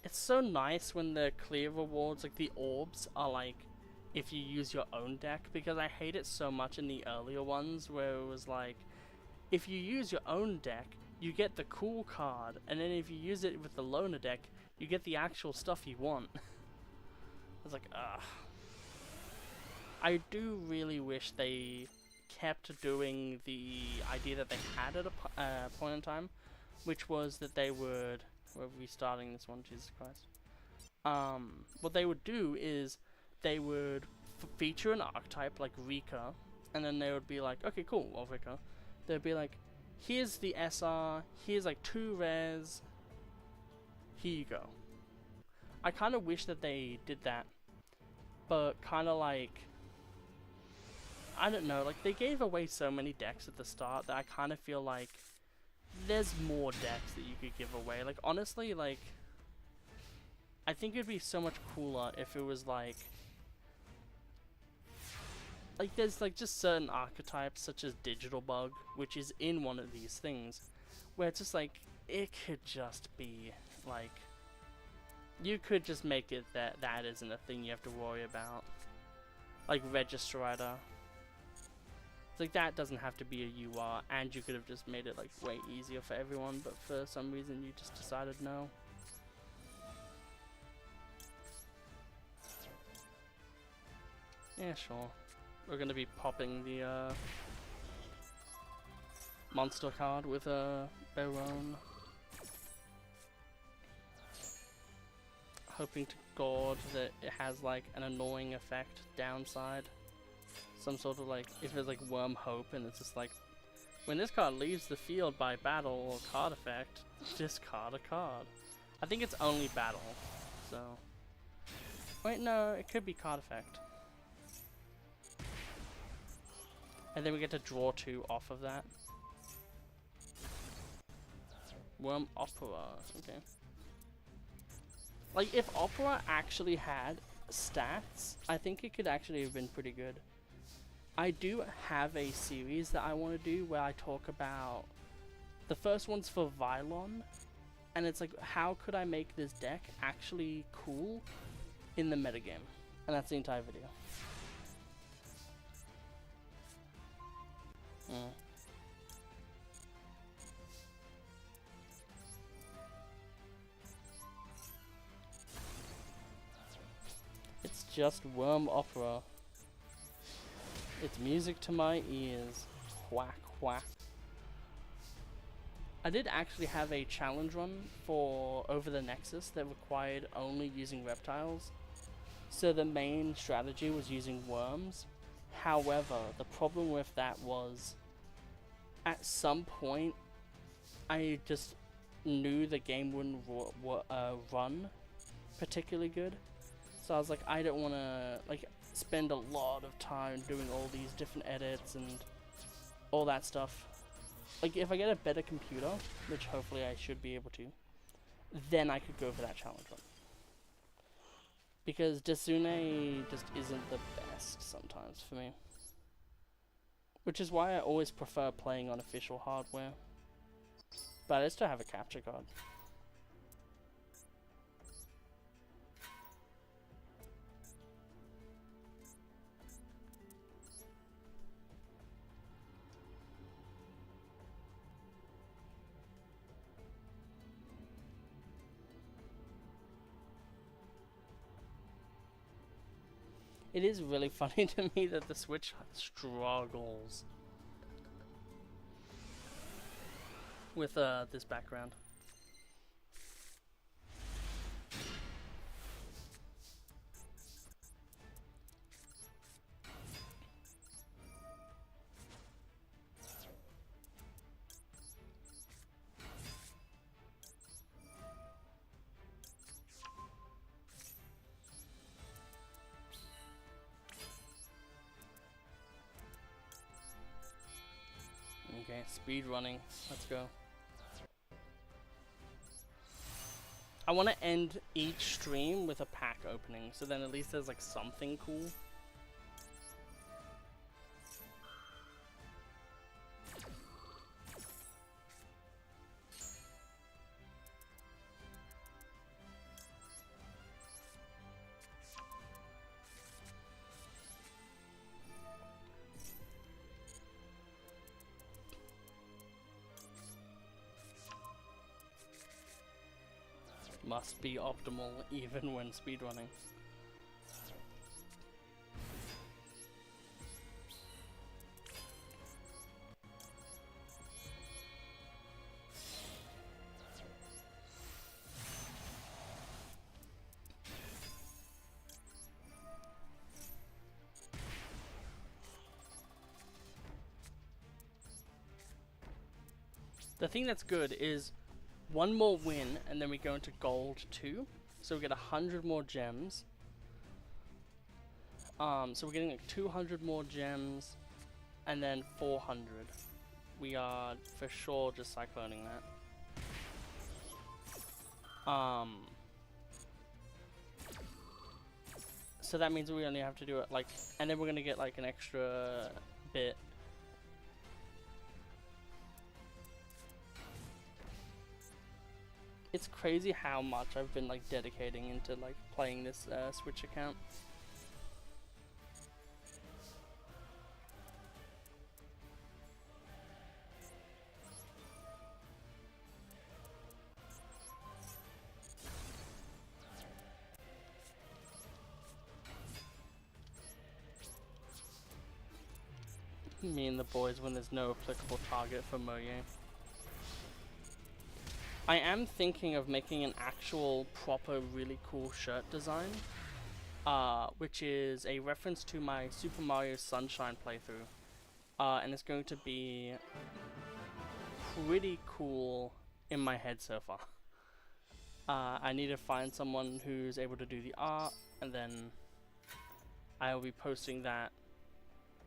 It's so nice when the clear rewards, like the orbs, are like if you use your own deck, because I hate it so much in the earlier ones where it was like, if you use your own deck, you get the cool card, and then if you use it with the loner deck, you get the actual stuff you want. It's like, ugh. I do really wish they kept doing the idea that they had at a point in time, which was that they would... We're restarting this one, Jesus Christ. What they would do is they would feature an archetype like Rika, and then they would be like, okay, cool, well, Rika. They'd be like, here's the SR, here's like 2 rares, here you go. I kind of wish that they did that, but kind of like, I don't know, like they gave away so many decks at the start that I kind of feel like there's more decks that you could give away. Like honestly, like I think it'd be so much cooler if it was like there's like just certain archetypes such as Digital Bug, which is in one of these things, where it's just like it could just be like you could just make it that isn't a thing you have to worry about. Like Registrator. Like that doesn't have to be a UR, and you could have just made it like way easier for everyone, but for some reason you just decided no. Yeah, sure. We're gonna be popping the monster card with a Baron. Hoping to God that it has like an annoying effect downside. Some sort of like, if it's like Worm Hope and it's just like, when this card leaves the field by battle or card effect, discard a card. I think it's only battle, so. Wait, no, it could be card effect. And then we get to draw 2 off of that. Worm Opera, okay. Like, if Opera actually had stats, I think it could actually have been pretty good. I do have a series that I want to do where I talk about... The first one's for Vylon, and it's like, how could I make this deck actually cool in the metagame? And that's the entire video. It's just Worm Opera. It's music to my ears. Whack, whack. I did actually have a challenge run for Over the Nexus that required only using reptiles. So the main strategy was using worms. However, the problem with that was, at some point, I just knew the game wouldn't run particularly good. So I was like, I don't want to like spend a lot of time doing all these different edits and all that stuff. Like, if I get a better computer, which hopefully I should be able to, then I could go for that challenge run. Because Desune just isn't the best sometimes for me. Which is why I always prefer playing on official hardware. But I still have a capture card. It is really funny to me that the Switch struggles with this background. Okay, speed running. Let's go. I want to end each stream with a pack opening, so then at least there's like something cool. Must be optimal even when speedrunning. The thing that's good is one more win, and then we go into gold 2, so we get 100 more gems. So we're getting like 200 more gems, and then 400. We are for sure just cycloning that. So that means we only have to do it like, and then we're gonna get like an extra bit. It's crazy how much I've been like dedicating into like playing this Switch account. Me and the boys when there's no applicable target for Moye. I am thinking of making an actual proper really cool shirt design, which is a reference to my Super Mario Sunshine playthrough, and it's going to be pretty cool in my head so far. I need to find someone who's able to do the art, and then I will be posting that.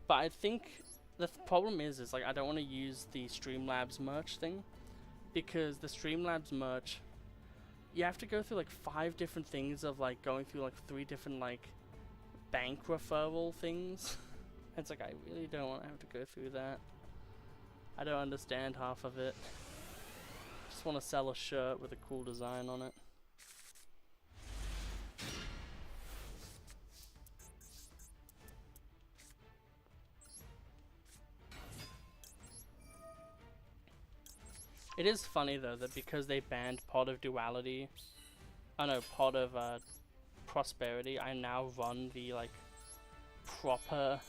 But I think the problem is like I don't want to use the Streamlabs merch thing, because the Streamlabs merch, you have to go through like 5 different things of like going through like 3 different like bank referral things. It's like I really don't want to have to go through that. I don't understand half of it. Just want to sell a shirt with a cool design on it. It is funny though that because they banned Pot of Duality, Pot of Prosperity, I now run the like proper,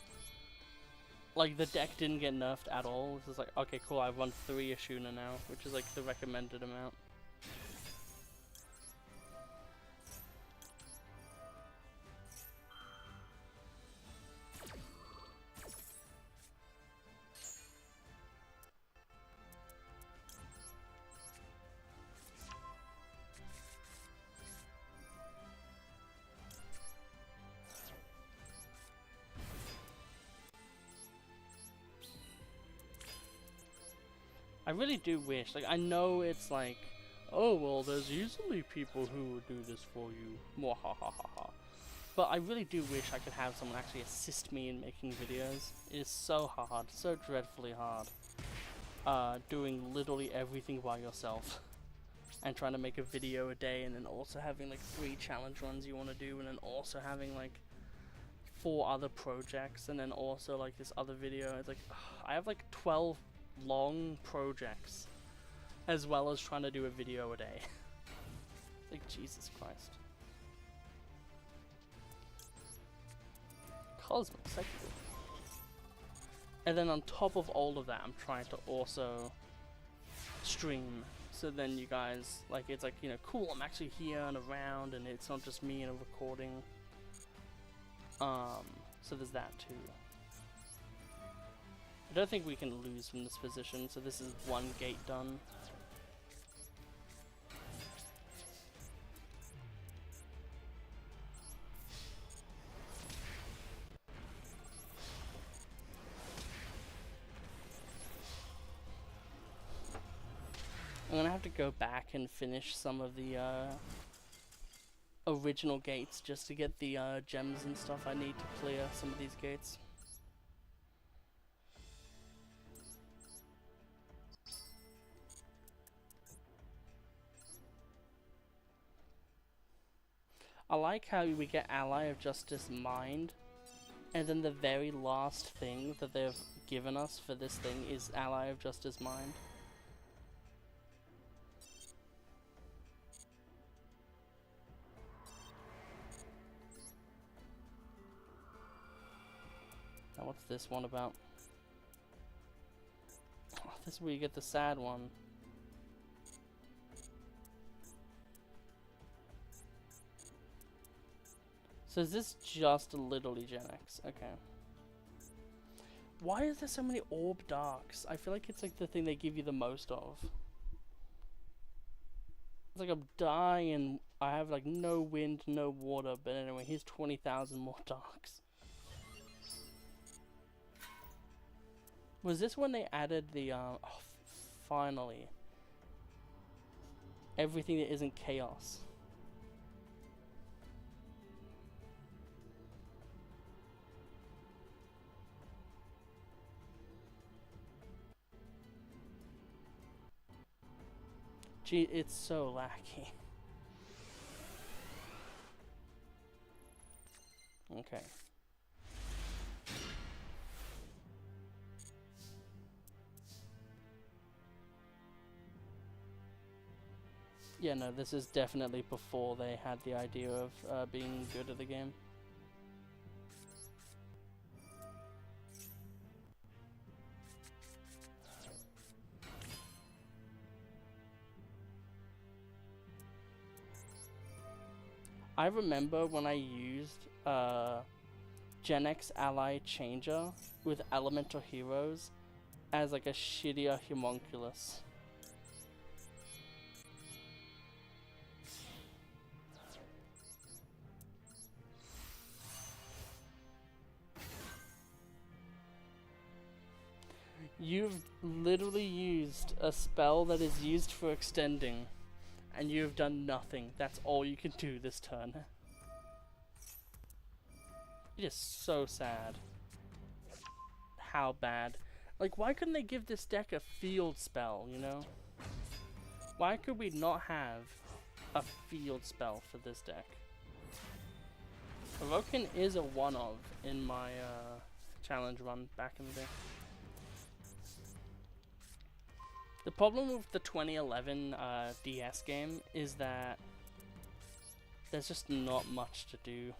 like the deck didn't get nerfed at all. This is like, okay cool, I run 3 Ashuna now, which is like the recommended amount. I really do wish, like, I know it's like, oh, well, there's usually people who would do this for you, mwahahaha. But I really do wish I could have someone actually assist me in making videos. It is so hard, so dreadfully hard. Doing literally everything by yourself. And trying to make a video a day, and then also having like 3 challenge runs you want to do, and then also having like 4 other projects, and then also like this other video. It's like, I have like 12 long projects, as well as trying to do a video a day. Like, Jesus Christ. Cosmic, thank you. And then on top of all of that, I'm trying to also stream. So then you guys, like, it's like, you know, cool, I'm actually here and around, and it's not just me in a recording. So there's that too. I don't think we can lose from this position, so this is 1 gate done. I'm gonna have to go back and finish some of the original gates just to get the gems and stuff I need to clear some of these gates. I like how we get Ally of Justice Mind, and then the very last thing that they've given us for this thing is Ally of Justice Mind. Now what's this one about? Oh, this is where you get the sad one. So is this just literally Gen X? Okay. Why is there so many orb darks? I feel like it's like the thing they give you the most of. It's like I'm dying, I have like no wind, no water, but anyway, here's 20,000 more darks. Was this when they added the, oh, finally. Everything that isn't chaos. Gee, it's so lacking. Okay. Yeah, no, this is definitely before they had the idea of being good at the game. I remember when I used Gen X Ally Changer with Elemental Heroes as like a shittier homunculus. You've literally used a spell that is used for extending, and you have done nothing. That's all you can do this turn. It is so sad. How bad. Like, why couldn't they give this deck a field spell, you know? Why could we not have a field spell for this deck? Provoking is a one-of in my challenge run back in the day. The problem with the 2011 DS game is that there's just not much to do.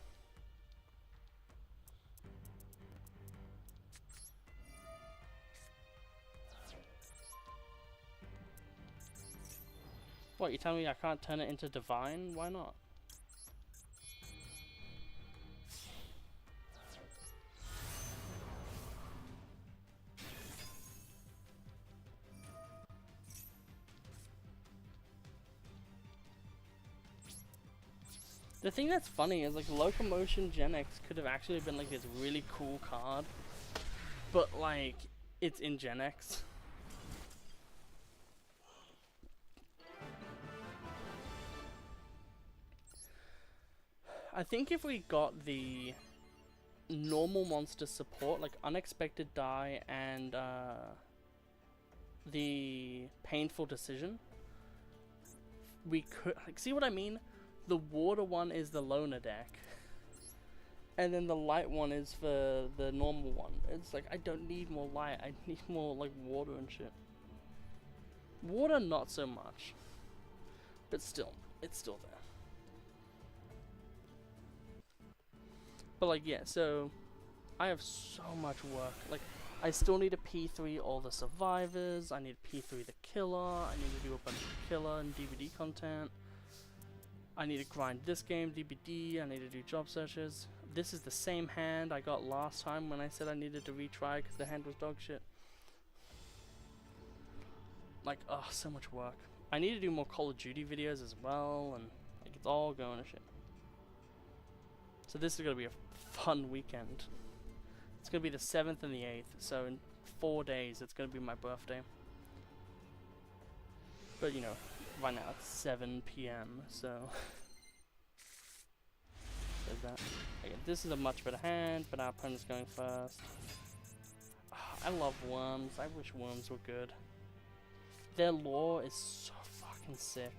What, you telling me I can't turn it into Divine? Why not? The thing that's funny is, like, Locomotion Gen X could have actually been, like, this really cool card. But, like, it's in Gen X. I think if we got the normal monster support, like unexpected die and the painful decision, we could, like, see what I mean? The water one is the loner deck, and then the light one is for the normal one. It's like, I don't need more light, I need more like water and shit. Water not so much, but still, it's still there. But like, yeah, so I have so much work. Like, I still need to P3 all the survivors, I need to P3 the killer, I need to do a bunch of killer and DVD content. I need to grind this game, DBD, I need to do job searches. This is the same hand I got last time when I said I needed to retry because the hand was dog shit. Like, oh, so much work. I need to do more Call of Duty videos as well, and like, it's all going to shit. So this is going to be a fun weekend. It's going to be the 7th and the 8th, so in 4 days it's going to be my birthday. But you know, right now it's 7 PM, so there's that. Okay, this is a much better hand, but our opponent's going first. Oh, I love worms. I wish worms were good. Their lore is so fucking sick.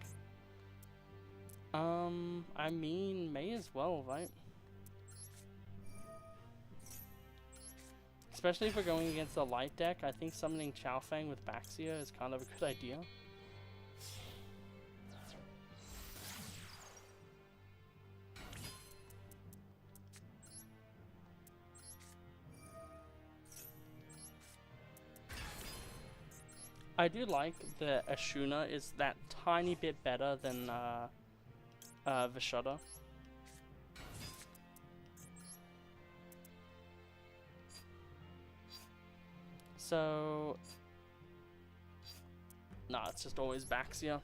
I mean, may as well, right? Especially if we're going against the light deck, I think summoning Chao Fang with Baxia is kind of a good idea. I do like the Ashuna is that tiny bit better than Vishuddha. So, nah, it's just always Baxia.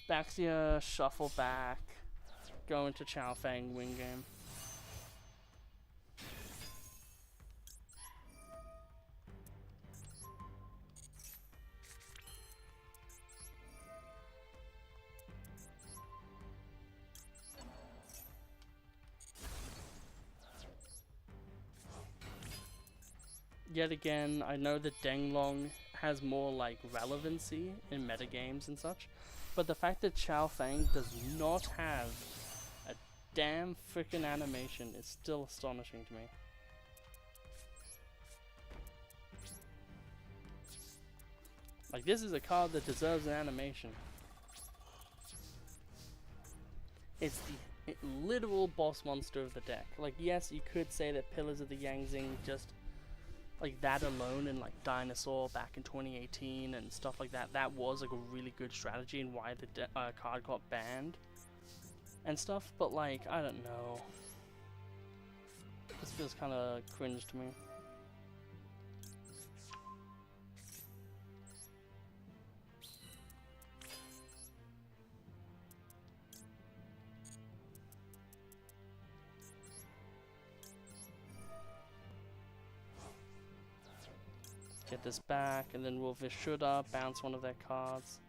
Baxia, shuffle back, go into Chao Fang, win game. Yet again, I know that Denglong has more like relevancy in metagames and such, but the fact that Chao Fang does not have a damn freaking animation is still astonishing to me. Like, this is a card that deserves an animation. It's the literal boss monster of the deck. Like, yes, you could say that Pillars of the Yangzing just, like, that alone and like Dinosaur back in 2018 and stuff like that, that was like a really good strategy and why the card got banned and stuff, but like, I don't know. This feels kind of cringe to me. Get this back, and then we'll Vishuddha, bounce one of their cards.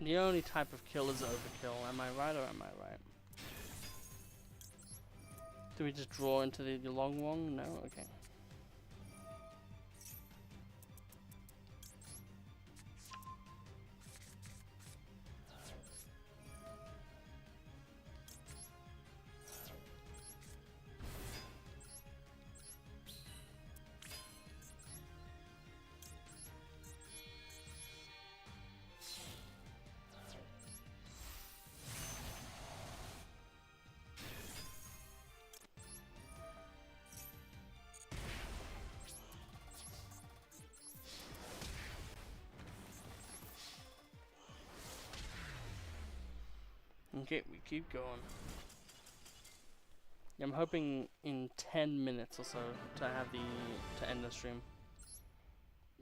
The only type of kill is overkill, am I right or am I right? Do we just draw into the long one? No? Okay. Okay, we keep going. I'm hoping in 10 minutes or so to have to end the stream,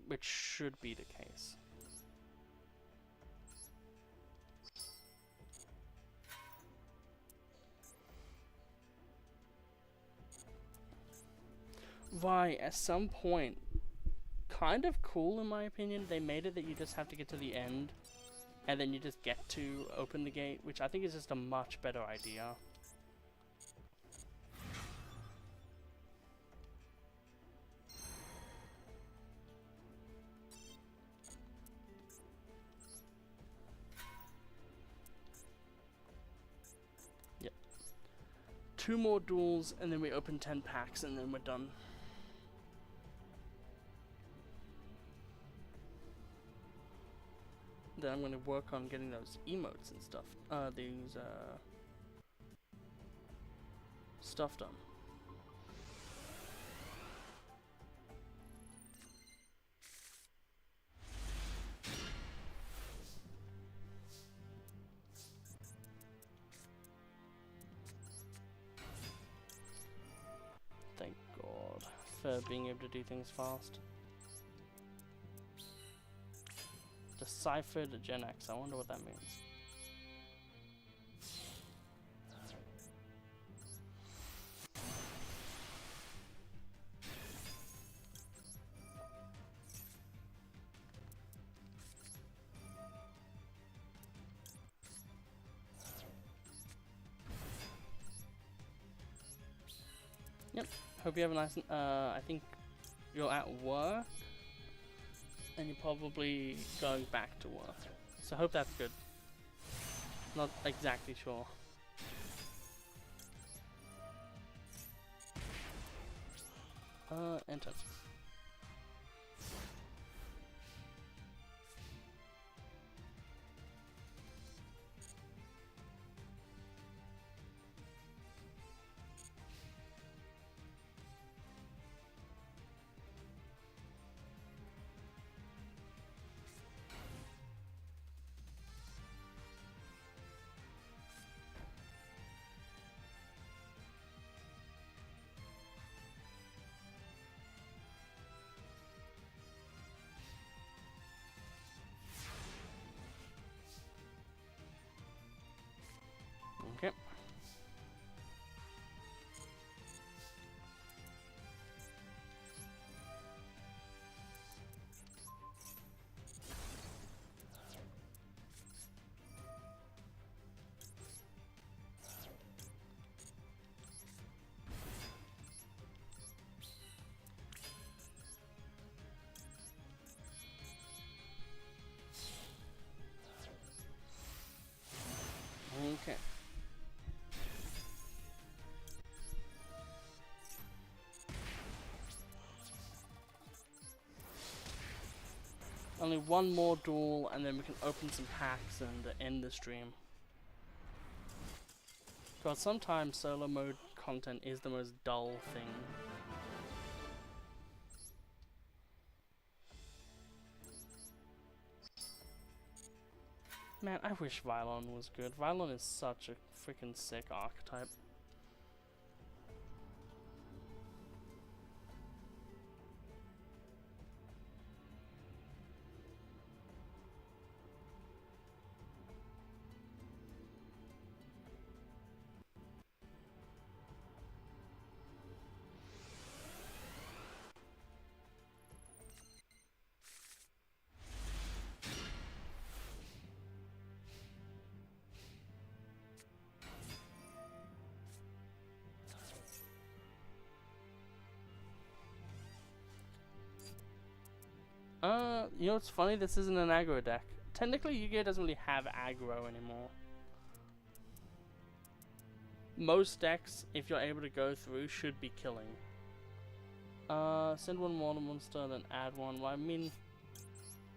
which should be the case. why at some point, kind of cool in my opinion, they made it that you just have to get to the end and then you just get to open the gate, which I think is just a much better idea. Yep. 2 more duels and then we open 10 packs and then we're done. Then I'm going to work on getting those emotes and stuff, stuff done. Thank God for being able to do things fast. Deciphered Gen X. I wonder what that means. Yep. Hope you have a nice. I think you're at work. And you're probably going back to work. So I hope that's good. Not exactly sure. Enter. Okay. Okay. Only one more duel and then we can open some packs and end the stream. God, sometimes solo mode content is the most dull thing. Man, I wish Vylon was good. Vylon is such a freaking sick archetype. You know what's funny? This isn't an aggro deck. Technically, Yu-Gi-Oh doesn't really have aggro anymore. Most decks, if you're able to go through, should be killing. Send one more monster, then add one. Well, I mean,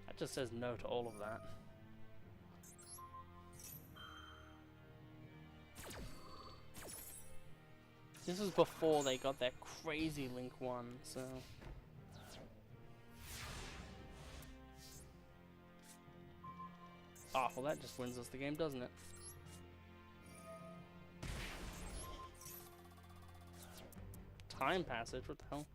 that just says no to all of that. This was before they got that crazy Link 1, so... Oh, well that just wins us the game, doesn't it? Time passage, what the hell?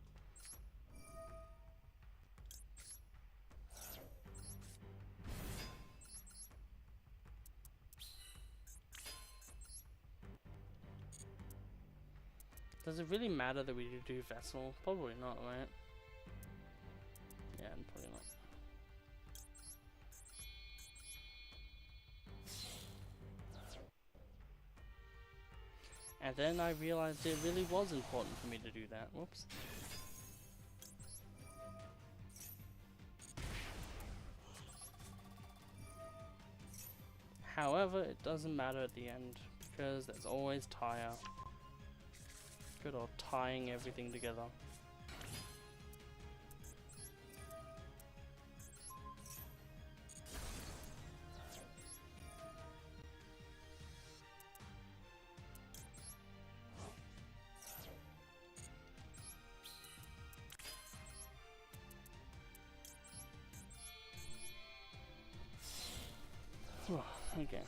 Does it really matter that we do Vessel? Probably not, right? Yeah, probably not. And then I realized it really was important for me to do that. Whoops. However, it doesn't matter at the end, because there's always Tire. Good old tying everything together. Okay.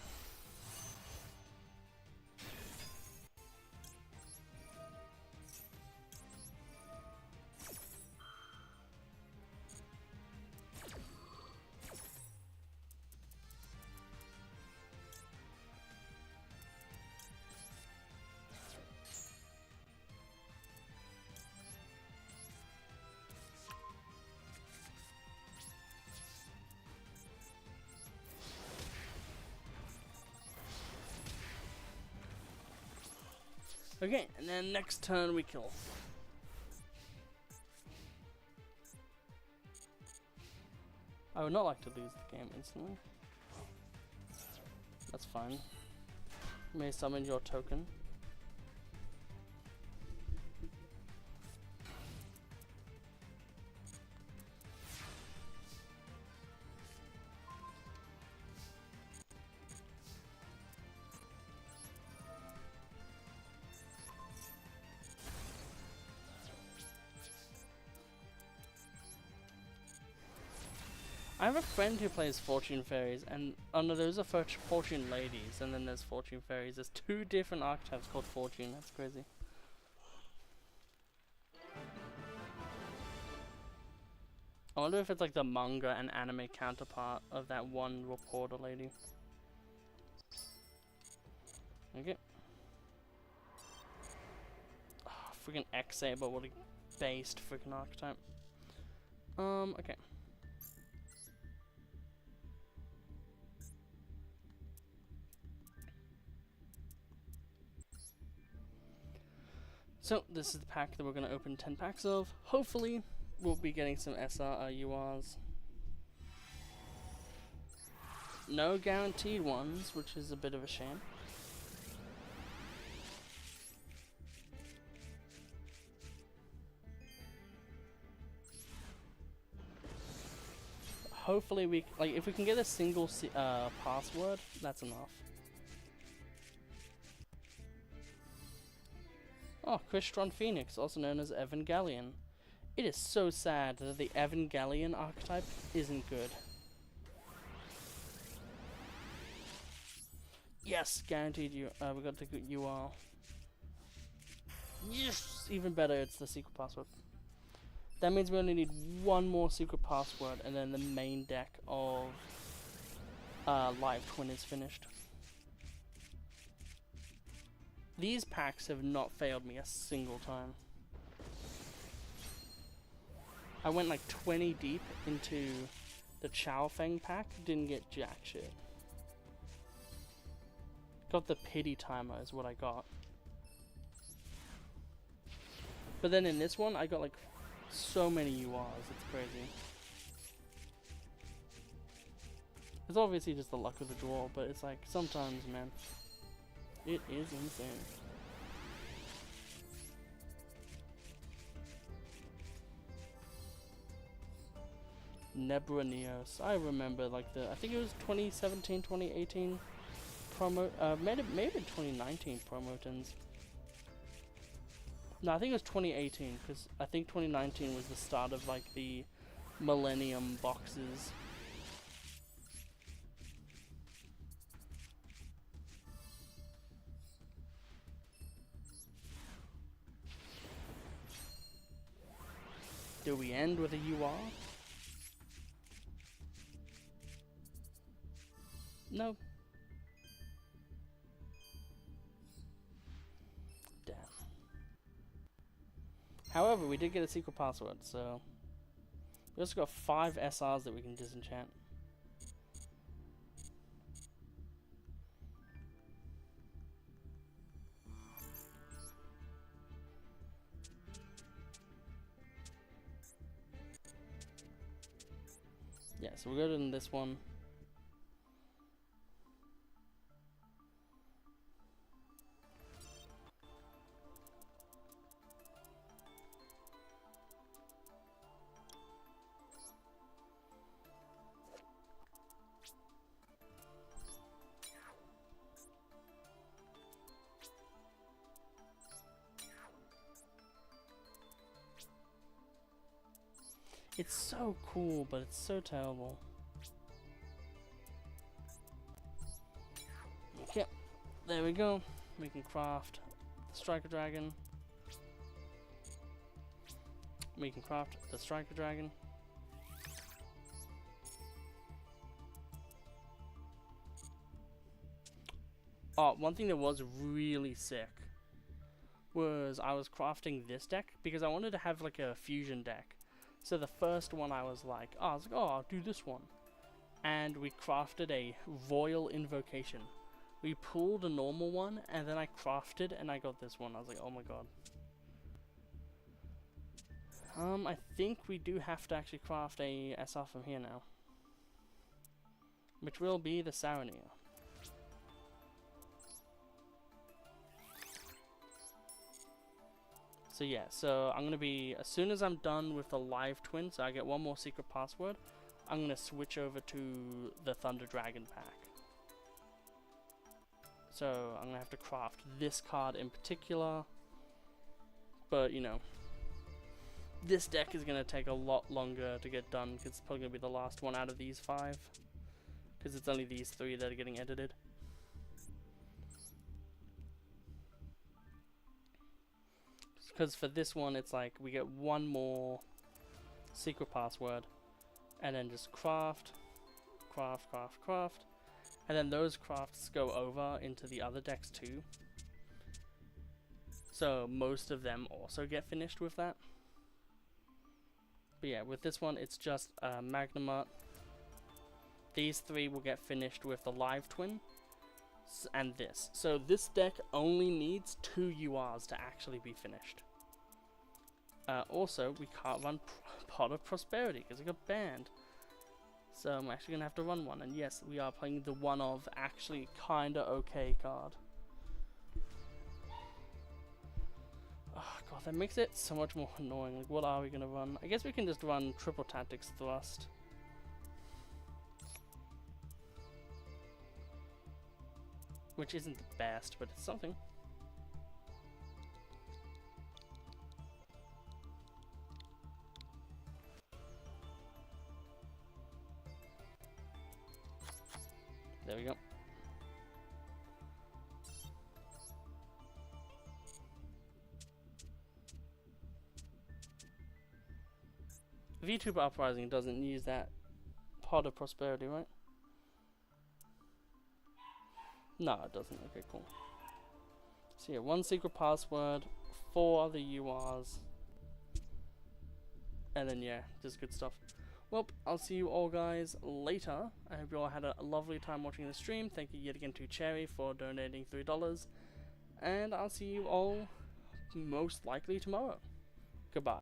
Okay, and then next turn we kill. I would not like to lose the game instantly. That's fine. You may summon your token. I have a friend who plays Fortune Fairies, and oh no, those are Fortune Ladies, and then there's Fortune Fairies. There's two different archetypes called Fortune. That's crazy. I wonder if it's like the manga and anime counterpart of that one reporter lady. Okay. Oh, freaking X-Saber, what a based freaking archetype. Okay. So, this is the pack that we're going to open 10 packs of. Hopefully, we'll be getting some URs. No guaranteed ones, which is a bit of a shame. Hopefully, if we can get a single password, that's enough. Oh, Crystron Phoenix, also known as Evangelion. It is so sad that the Evangelion archetype isn't good. Yes, guaranteed you. We got the good UR. Yes, even better. It's the secret password. That means we only need one more secret password, and then the main deck of Live Twin is finished. These packs have not failed me a single time. I went like 20 deep into the Chow Feng pack, didn't get jack shit. Got the pity timer is what I got. But then in this one, I got like so many URs, it's crazy. It's obviously just the luck of the draw, but it's like sometimes, man, it is insane. Nebra Neos. I remember like I think it was 2017, 2018 promo, maybe 2019 promotons. No, I think it was 2018, because I think 2019 was the start of like the Millennium boxes. Do we end with a UR? No. Damn. However, we did get a secret password, so we also got 5 SRs that we can disenchant. Yeah, so we'll go to this one. It's so cool, but it's so terrible. Okay, there we go. We can craft the Striker Dragon. We can craft the Striker Dragon. Oh, one thing that was really sick was I was crafting this deck because I wanted to have like a fusion deck. So the first one I was like, oh, I'll do this one. And we crafted a Royal Invocation. We pulled a normal one, and then I crafted, and I got this one. I was like, oh my god. I think we do have to actually craft a SR from here now. Which will be the Saronir. So yeah, so I'm going to be, as soon as I'm done with the live twin, so I get one more secret password, I'm going to switch over to the Thunder Dragon pack. So I'm going to have to craft this card in particular, but you know, this deck is going to take a lot longer to get done, because it's probably going to be the last one out of these 5, because it's only these 3 that are getting edited. Because for this one, it's like we get one more secret password, and then just craft, and then those crafts go over into the other decks too. So most of them also get finished with that. But yeah, with this one, it's just Magnamut. These 3 will get finished with the live twin, and this. So this deck only needs 2 URs to actually be finished. Also, we can't run Pot of Prosperity because it got banned. So I'm actually going to have to run one. And yes, we are playing the one of actually kinda okay card. Oh god, that makes it so much more annoying. Like, what are we going to run? I guess we can just run Triple Tactics Thrust. Which isn't the best, but it's something. There we go. VTuber Uprising doesn't use that Pot of Prosperity, right? No, it doesn't. Okay, cool. So yeah, 1 secret password, 4 other URs, and then yeah, just good stuff. Well, I'll see you all guys later. I hope you all had a lovely time watching the stream. Thank you yet again to Cherry for donating $3. And I'll see you all most likely tomorrow. Goodbye.